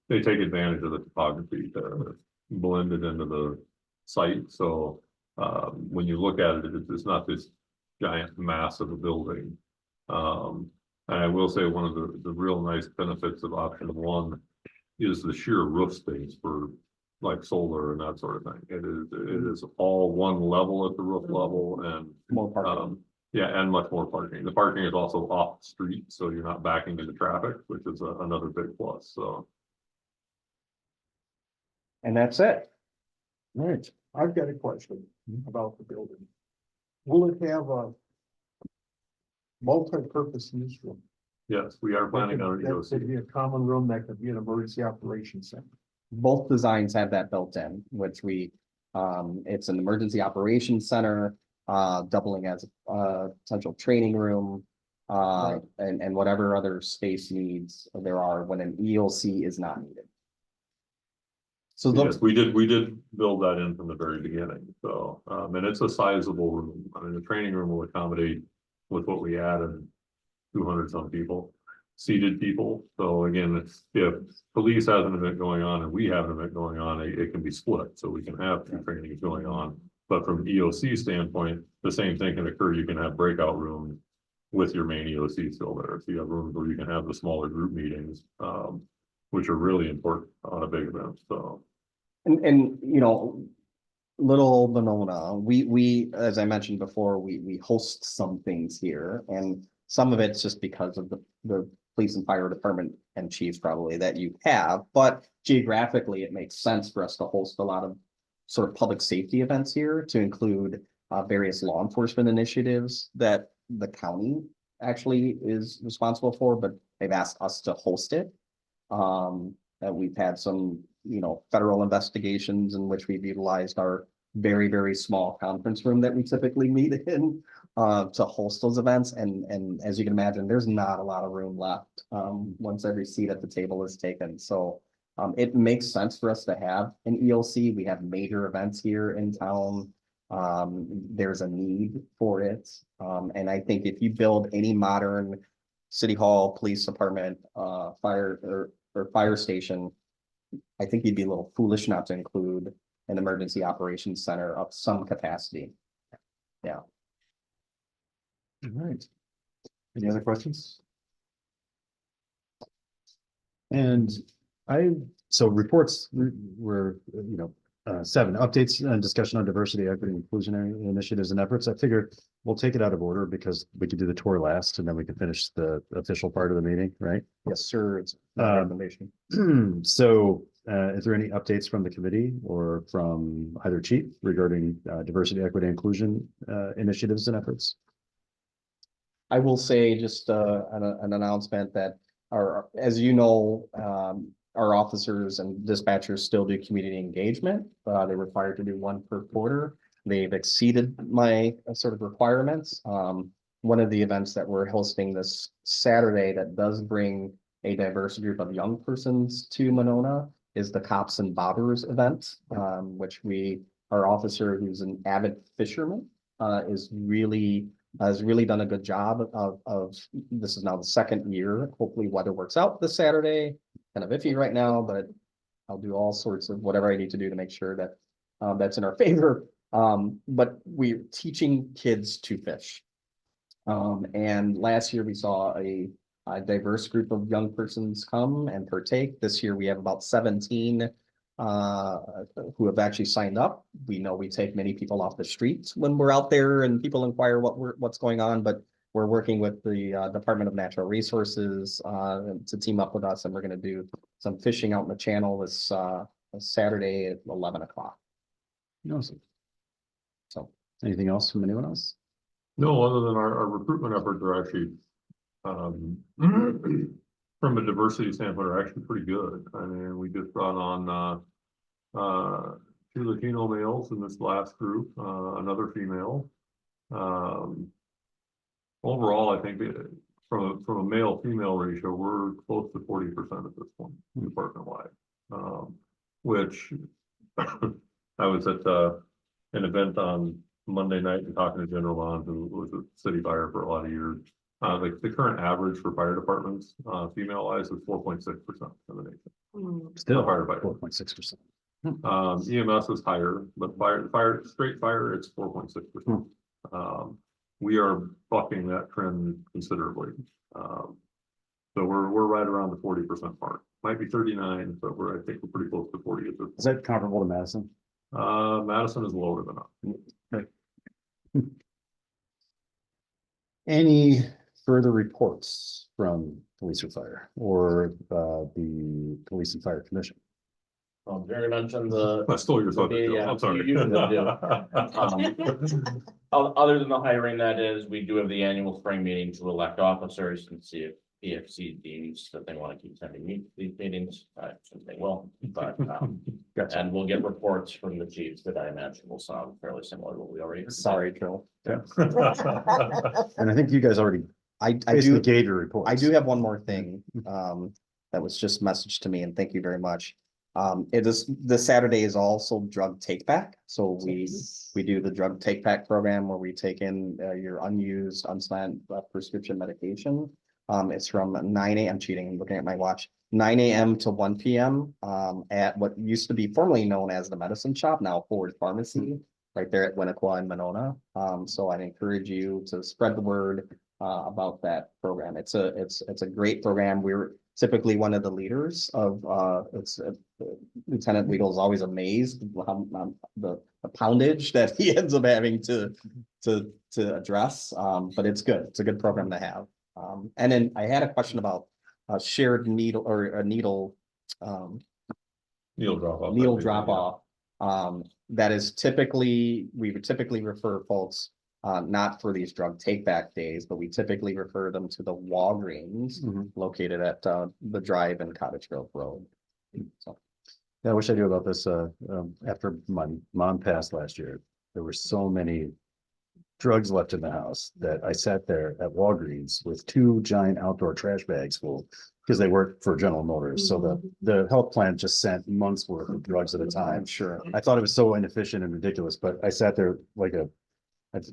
They take advantage of the topography to blend it into the site. So when you look at it, it's not this giant mass of a building. And I will say one of the real nice benefits of option 1 is the sheer roof space for like solar and that sort of thing. It is all one level at the roof level and More parking. yeah, and much more parking. The parking is also off the street, so you're not backing into traffic, which is another big plus. So And that's it. Right, I've got a question about the building. Will it have a multi-purpose use room? Yes, we are planning on an That EOC. could be a common room, that could be an emergency operations center. Both designs have that built in, which it's an emergency operations center, doubling as a potential training room. Right. And whatever other space needs there are when an EOC is not needed. So Yes, those, we did build that in from the very beginning, so, and it's a sizable room. I mean, the training room will accommodate with what we added. 200 some people, seated people, so again, if police has an event going on and we have an event going on, it can be split, so we can have two trainings going on. But from EOC standpoint, the same thing can occur, you can have breakout rooms with your main EOC still there, so you have rooms where you can have the smaller group meetings, which are really important on a big event, so. and little old Monona, we, as I mentioned before, we host some things here, and some of it's just because of the police and fire department and chiefs probably that you have, but geographically, it makes sense for us to host a lot of sort of public safety events here to include various law enforcement initiatives that the county actually is responsible for, but they've asked us to host it. We've had some, federal investigations in which we've utilized our very, very small conference room that we typically meet in to host those events. And as you can imagine, there's not a lot of room left once every seat at the table is taken. So it makes sense for us to have an EOC. We have major events here in town. There's a need for it. And I think if you build any modern city hall, police department, fire or fire station, I think you'd be a little foolish not to include an emergency operations center of some capacity. Yeah. All right. Any other questions? And so reports were, 7 updates and discussion on diversity, equity, and inclusionary initiatives and efforts. I figured we'll take it out of order because we could do the tour last and then we can finish the official part of the meeting, right? Yes, sir. It's my recommendation. So, is there any updates from the committee or from either chief regarding diversity, equity, inclusion initiatives and efforts? I will say just an announcement that as you know, our officers and dispatchers still do community engagement. They're required to do 1 per quarter. They've exceeded my sort of requirements. One of the events that we're hosting this Saturday that does bring a diverse group of young persons to Monona is the Cops and Bobbers event, which our officer, who's an avid fisherman, has really done a good job of this is now the 2nd year. Hopefully weather works out this Saturday. Kind of iffy right now, but I'll do all sorts of whatever I need to do to make sure that that's in our favor. But we're teaching kids to fish. And last year we saw a diverse group of young persons come and partake. This year we have about 17 who have actually signed up. We know we take many people off the streets when we're out there and people inquire what's going on, but we're working with the Department of Natural Resources to team up with us, and we're going to do some fishing out in the channel this Saturday at 11 o'clock. Awesome. So Anything else from anyone else? No, other than our recruitment efforts are actually, from a diversity standpoint, are actually pretty good. I mean, we just brought on 2 Latino males in this last group, another female. Overall, I think from a male-female ratio, we're close to 40% at this point, department-wide. Which I was at an event on Monday night and talking to General Bond, who was a city fire for a lot of years. Like the current average for fire departments, female-wise, is 4.6% of the nation. Still Firefighter. 4.6%. EMS is higher, but straight fire, it's 4.6%. We are bucking that trend considerably. So we're right around the 40% mark. Might be 39, but I think we're pretty close to 40 at this point. Is that comparable to Madison? Madison is lower than us. Any further reports from police or fire or the Police and Fire Commission? Jerry mentioned the, I stole your thunder, Joe. Yeah, I'm sorry. you usually other than the hiring, that is, we do have the annual spring meeting to elect officers and see if PFC deems that they want to keep sending these meetings, since they will, but, Gotcha. and we'll get reports from the chiefs that I imagine will sound fairly similar to what we already. Sorry, Joe. And I think you guys already I basically do, gave your report. I do have one more thing, that was just messaged to me, and thank you very much. It is, this Saturday is also drug take back, so we do the drug take back program where we take in your unused, unspent prescription medication. It's from 9 a.m. cheating, I'm looking at my watch, 9 a.m. to 1 p.m. At what used to be formerly known as the Medicine Shop, now Ford Pharmacy, right there at Winnequa and Monona. So I'd encourage you to spread the word about that program. It's a great program. We're typically one of the leaders of Lieutenant Weedle's always amazed how the poundage that he ends up having to address. But it's good. It's a good program to have. And then I had a question about shared needle or a needle Needle drop off. needle drop off. That is typically, we would typically refer folks not for these drug take back days, but we typically refer them to the Walgreens Mhm. located at the Drive and Cottage Grove Road. So, Yeah, I wish I knew about this, after my mom passed last year, there were so many drugs left in the house that I sat there at Walgreens with 2 giant outdoor trash bags full. Because they worked for General Motors, so the health plan just sent months worth of drugs at a time. I'm sure. I thought it was so inefficient and ridiculous, but I sat there like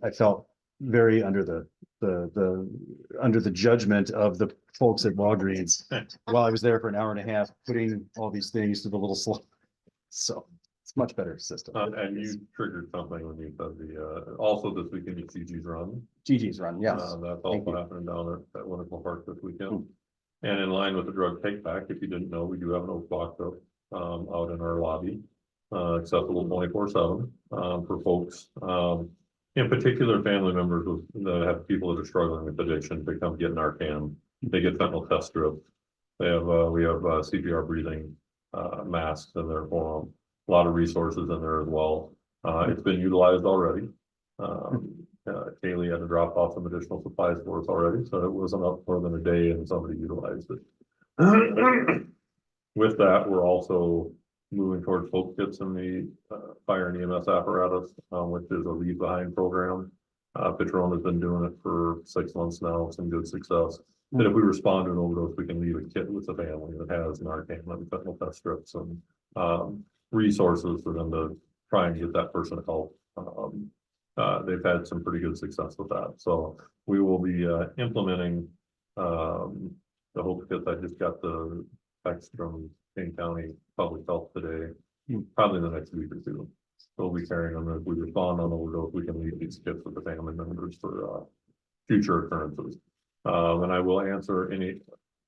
I felt very under the judgment of the folks at Walgreens while I was there for an hour and a half, putting all these things to the little slot. So it's much better system. And you triggered something when you said also this weekend you CG's run. Gigi's Run, yes. That's Thank also you. happening down at Winnequa Park this weekend. And in line with the drug take back, if you didn't know, we do have an oak box up, out in our lobby. Accessible 24/7, for folks, in particular, family members that have people that are struggling with addiction to come get Narcan. They get fentanyl test strips. We have CPR breathing, masks in there for them. A lot of resources in there as well. It's been utilized already. Kaylee had to drop off some additional supplies for us already, so it wasn't up more than a day and somebody utilized it. With that, we're also moving towards folk kits in the fire and EMS apparatus, which is a leave behind program. Patron has been doing it for 6 months now, some good success. That if we respond to an overdose, we can leave a kit with the family that has Narcan and fentanyl test strips and resources for them to try and get that person help. They've had some pretty good success with that. So we will be implementing the Hope Kits. I just got the text from Kane County Public Health today, probably the next week or two. So we'll be carrying them. If we respond on overdose, we can leave these kits with the family members for future occurrences. And I will answer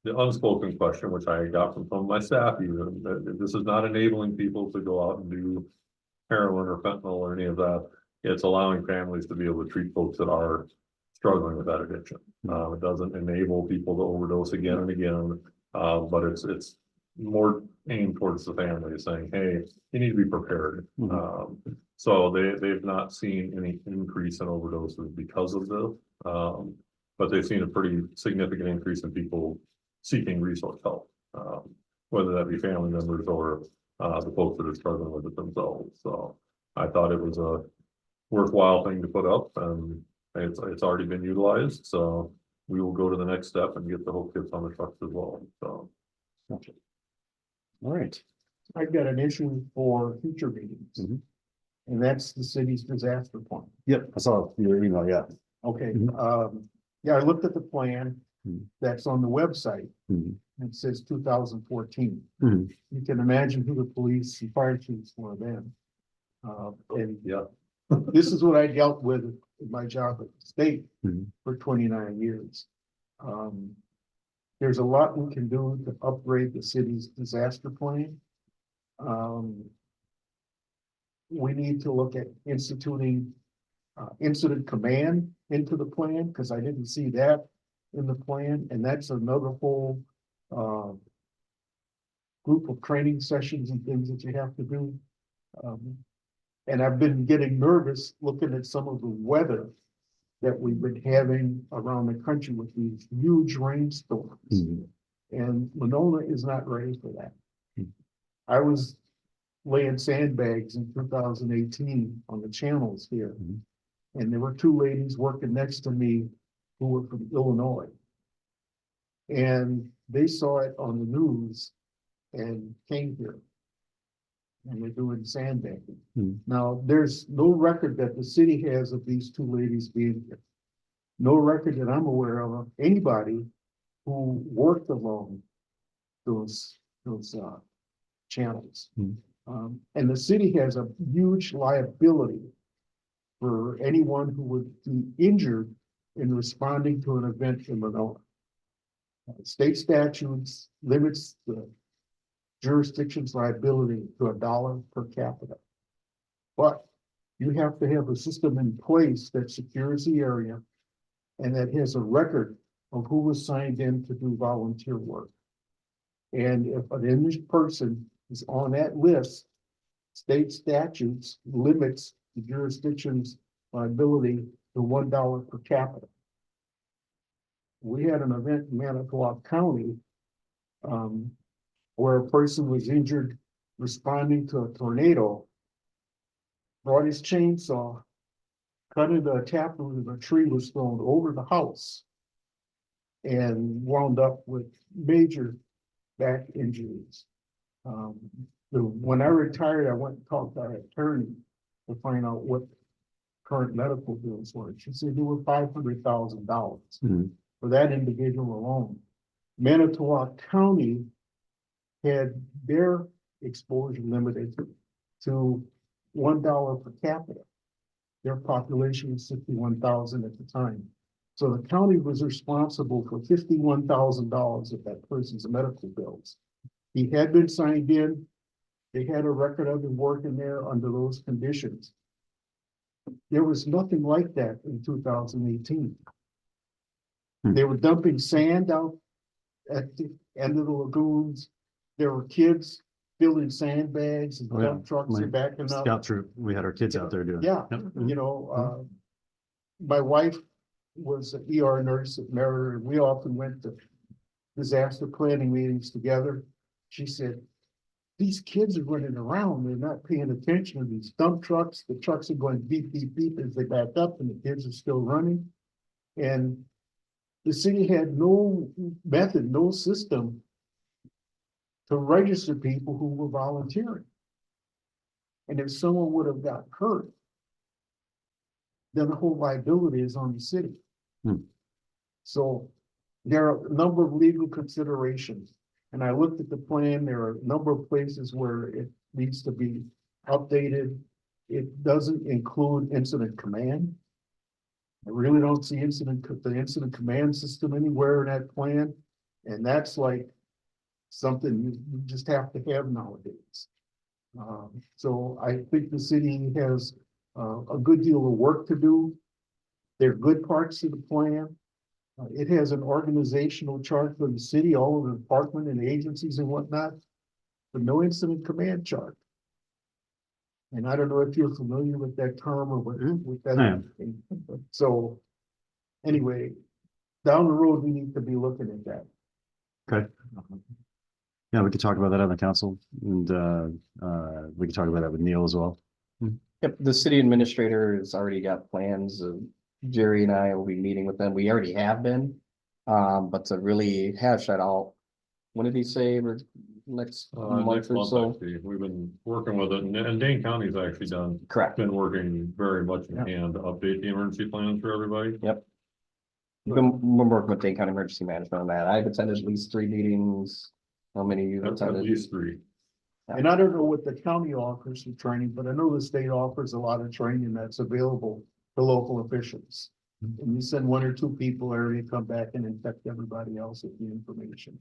the unspoken question, which I got from some of my staff, even that this is not enabling people to go out and do heroin or fentanyl or any of that. It's allowing families to be able to treat folks that are struggling with that addiction. It doesn't enable people to overdose again and again, but it's more aimed towards the family, saying, hey, you need to be prepared. So they've not seen any increase in overdoses because of this, but they've seen a pretty significant increase in people seeking resource help, whether that be family members or the folks that are struggling with it themselves. So I thought it was a worthwhile thing to put up, and it's already been utilized. So we will go to the next step and get the whole kits on the trucks as well. So. All right. I've got an issue for future meetings. Mhm. And that's the city's disaster plan. Yep, I saw your email, yeah. Okay, Mhm. yeah, I looked at the plan Mhm. that's on the website. Mhm. It says 2014. Mhm. You can imagine who the police and fire chiefs were then. And Yeah. this is what I dealt with in my job at the state Mhm. for 29 years. There's a lot we can do to upgrade the city's disaster plan. We need to look at instituting incident command into the plan, because I didn't see that in the plan, and that's another whole group of training sessions and things that you have to do. And I've been getting nervous looking at some of the weather that we've been having around the country with these huge rainstorms. Mhm. And Monona is not ready for that. I was laying sandbags in 2018 on the channels here. Mhm. And there were two ladies working next to me who were from Illinois. And they saw it on the news and came here. And they're doing sandbagging. Hmm. Now, there's no record that the city has of these two ladies being here. No record that I'm aware of anybody who worked along those channels. Hmm. And the city has a huge liability for anyone who would be injured in responding to an event in Monona. State statutes limits the jurisdiction's liability to $1 per capita. But you have to have a system in place that secures the area and that has a record of who was signed in to do volunteer work. And if an injured person is on that list, state statutes limits the jurisdiction's liability to $1 per capita. We had an event in Manitowoc County where a person was injured responding to a tornado, brought his chainsaw, cut into a taproot of a tree was thrown over the house and wound up with major back injuries. When I retired, I went and talked to our attorney to find out what current medical bills were. She said there were $500,000 Mhm. for that individual alone. Manitowoc County had their exposure limited to $1 per capita. Their population was 61,000 at the time. So the county was responsible for $51,000 of that person's medical bills. He had been signed in. They had a record of him working there under those conditions. There was nothing like that in 2018. Hmm. They were dumping sand out at the end of the lagoons. There were kids building sandbags and Oh, yeah. dump trucks My and backing up. Scout troop, we had our kids out there doing. it. Yeah, Yep. you know, my wife was an ER nurse at Merritt, and we often went to disaster planning meetings together. She said, these kids are running around, they're not paying attention to these dump trucks. The trucks are going beep, beep, beep as they back up and the kids are still running. And the city had no method, no system to register people who were volunteering. And if someone would have got hurt, then the whole liability is on the city. Hmm. So there are a number of legal considerations. And I looked at the plan, there are a number of places where it needs to be updated. It doesn't include incident command. I really don't see the incident command system anywhere in that plan. And that's like something you just have to have nowadays. So I think the city has a good deal of work to do. There are good parts of the plan. It has an organizational chart for the city, all of the department and agencies and whatnot, but no incident command chart. And I don't know if you're familiar with that term or with that. I am. So anyway, down the road, we need to be looking at that. Okay. Yeah, we could talk about that on the council and we could talk about that with Neil as well. Yep, the city administrator has already got plans. Jerry and I will be meeting with them. We already have been. But to really hash that out, when did he say we're next month Next or month, so? actually, we've been working with it, and Dane County's actually Correct. been working very much in hand to update the emergency plans for everybody. We've been working with Dane County Emergency Management on that. I've attended at least 3 meetings. How many of you At attended? least 3. And I don't know what the county offers for training, but I know the state offers a lot of training that's available to local officials. And you send 1 or 2 people there, they come back and infect everybody else with the information.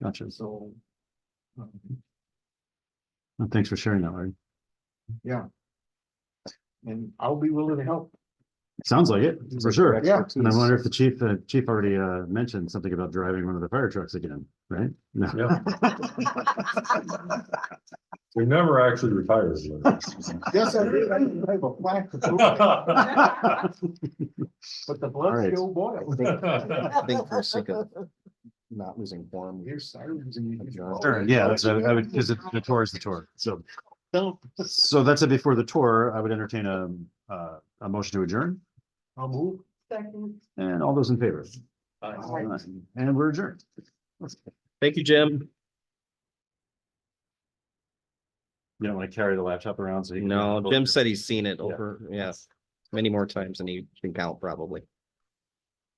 Gotcha. So, Well, thanks for sharing that, Larry. yeah. And I'll be willing to help. Sounds like it, for sure. Yeah. And I wonder if the chief already mentioned something about driving one of the fire trucks again, right? No. Yeah. We never actually retired. Yes, I did. I didn't have a plaque to prove it, but the All blood right. still boils. I think for the sake of not losing form. Here's sirens and you. Sure, yeah, that's, I would, because the tour is the tour, so. So that's it before the tour. I would entertain a motion to adjourn, I'll move. Second. and all those in favor. Aye. And we're adjourned. Thank you, Jim. You don't want to carry the laptop around, so. you can- No, Jim said he's seen it over, yes, many more times than he can count probably.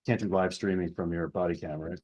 Can't do live streaming from your body cam, right?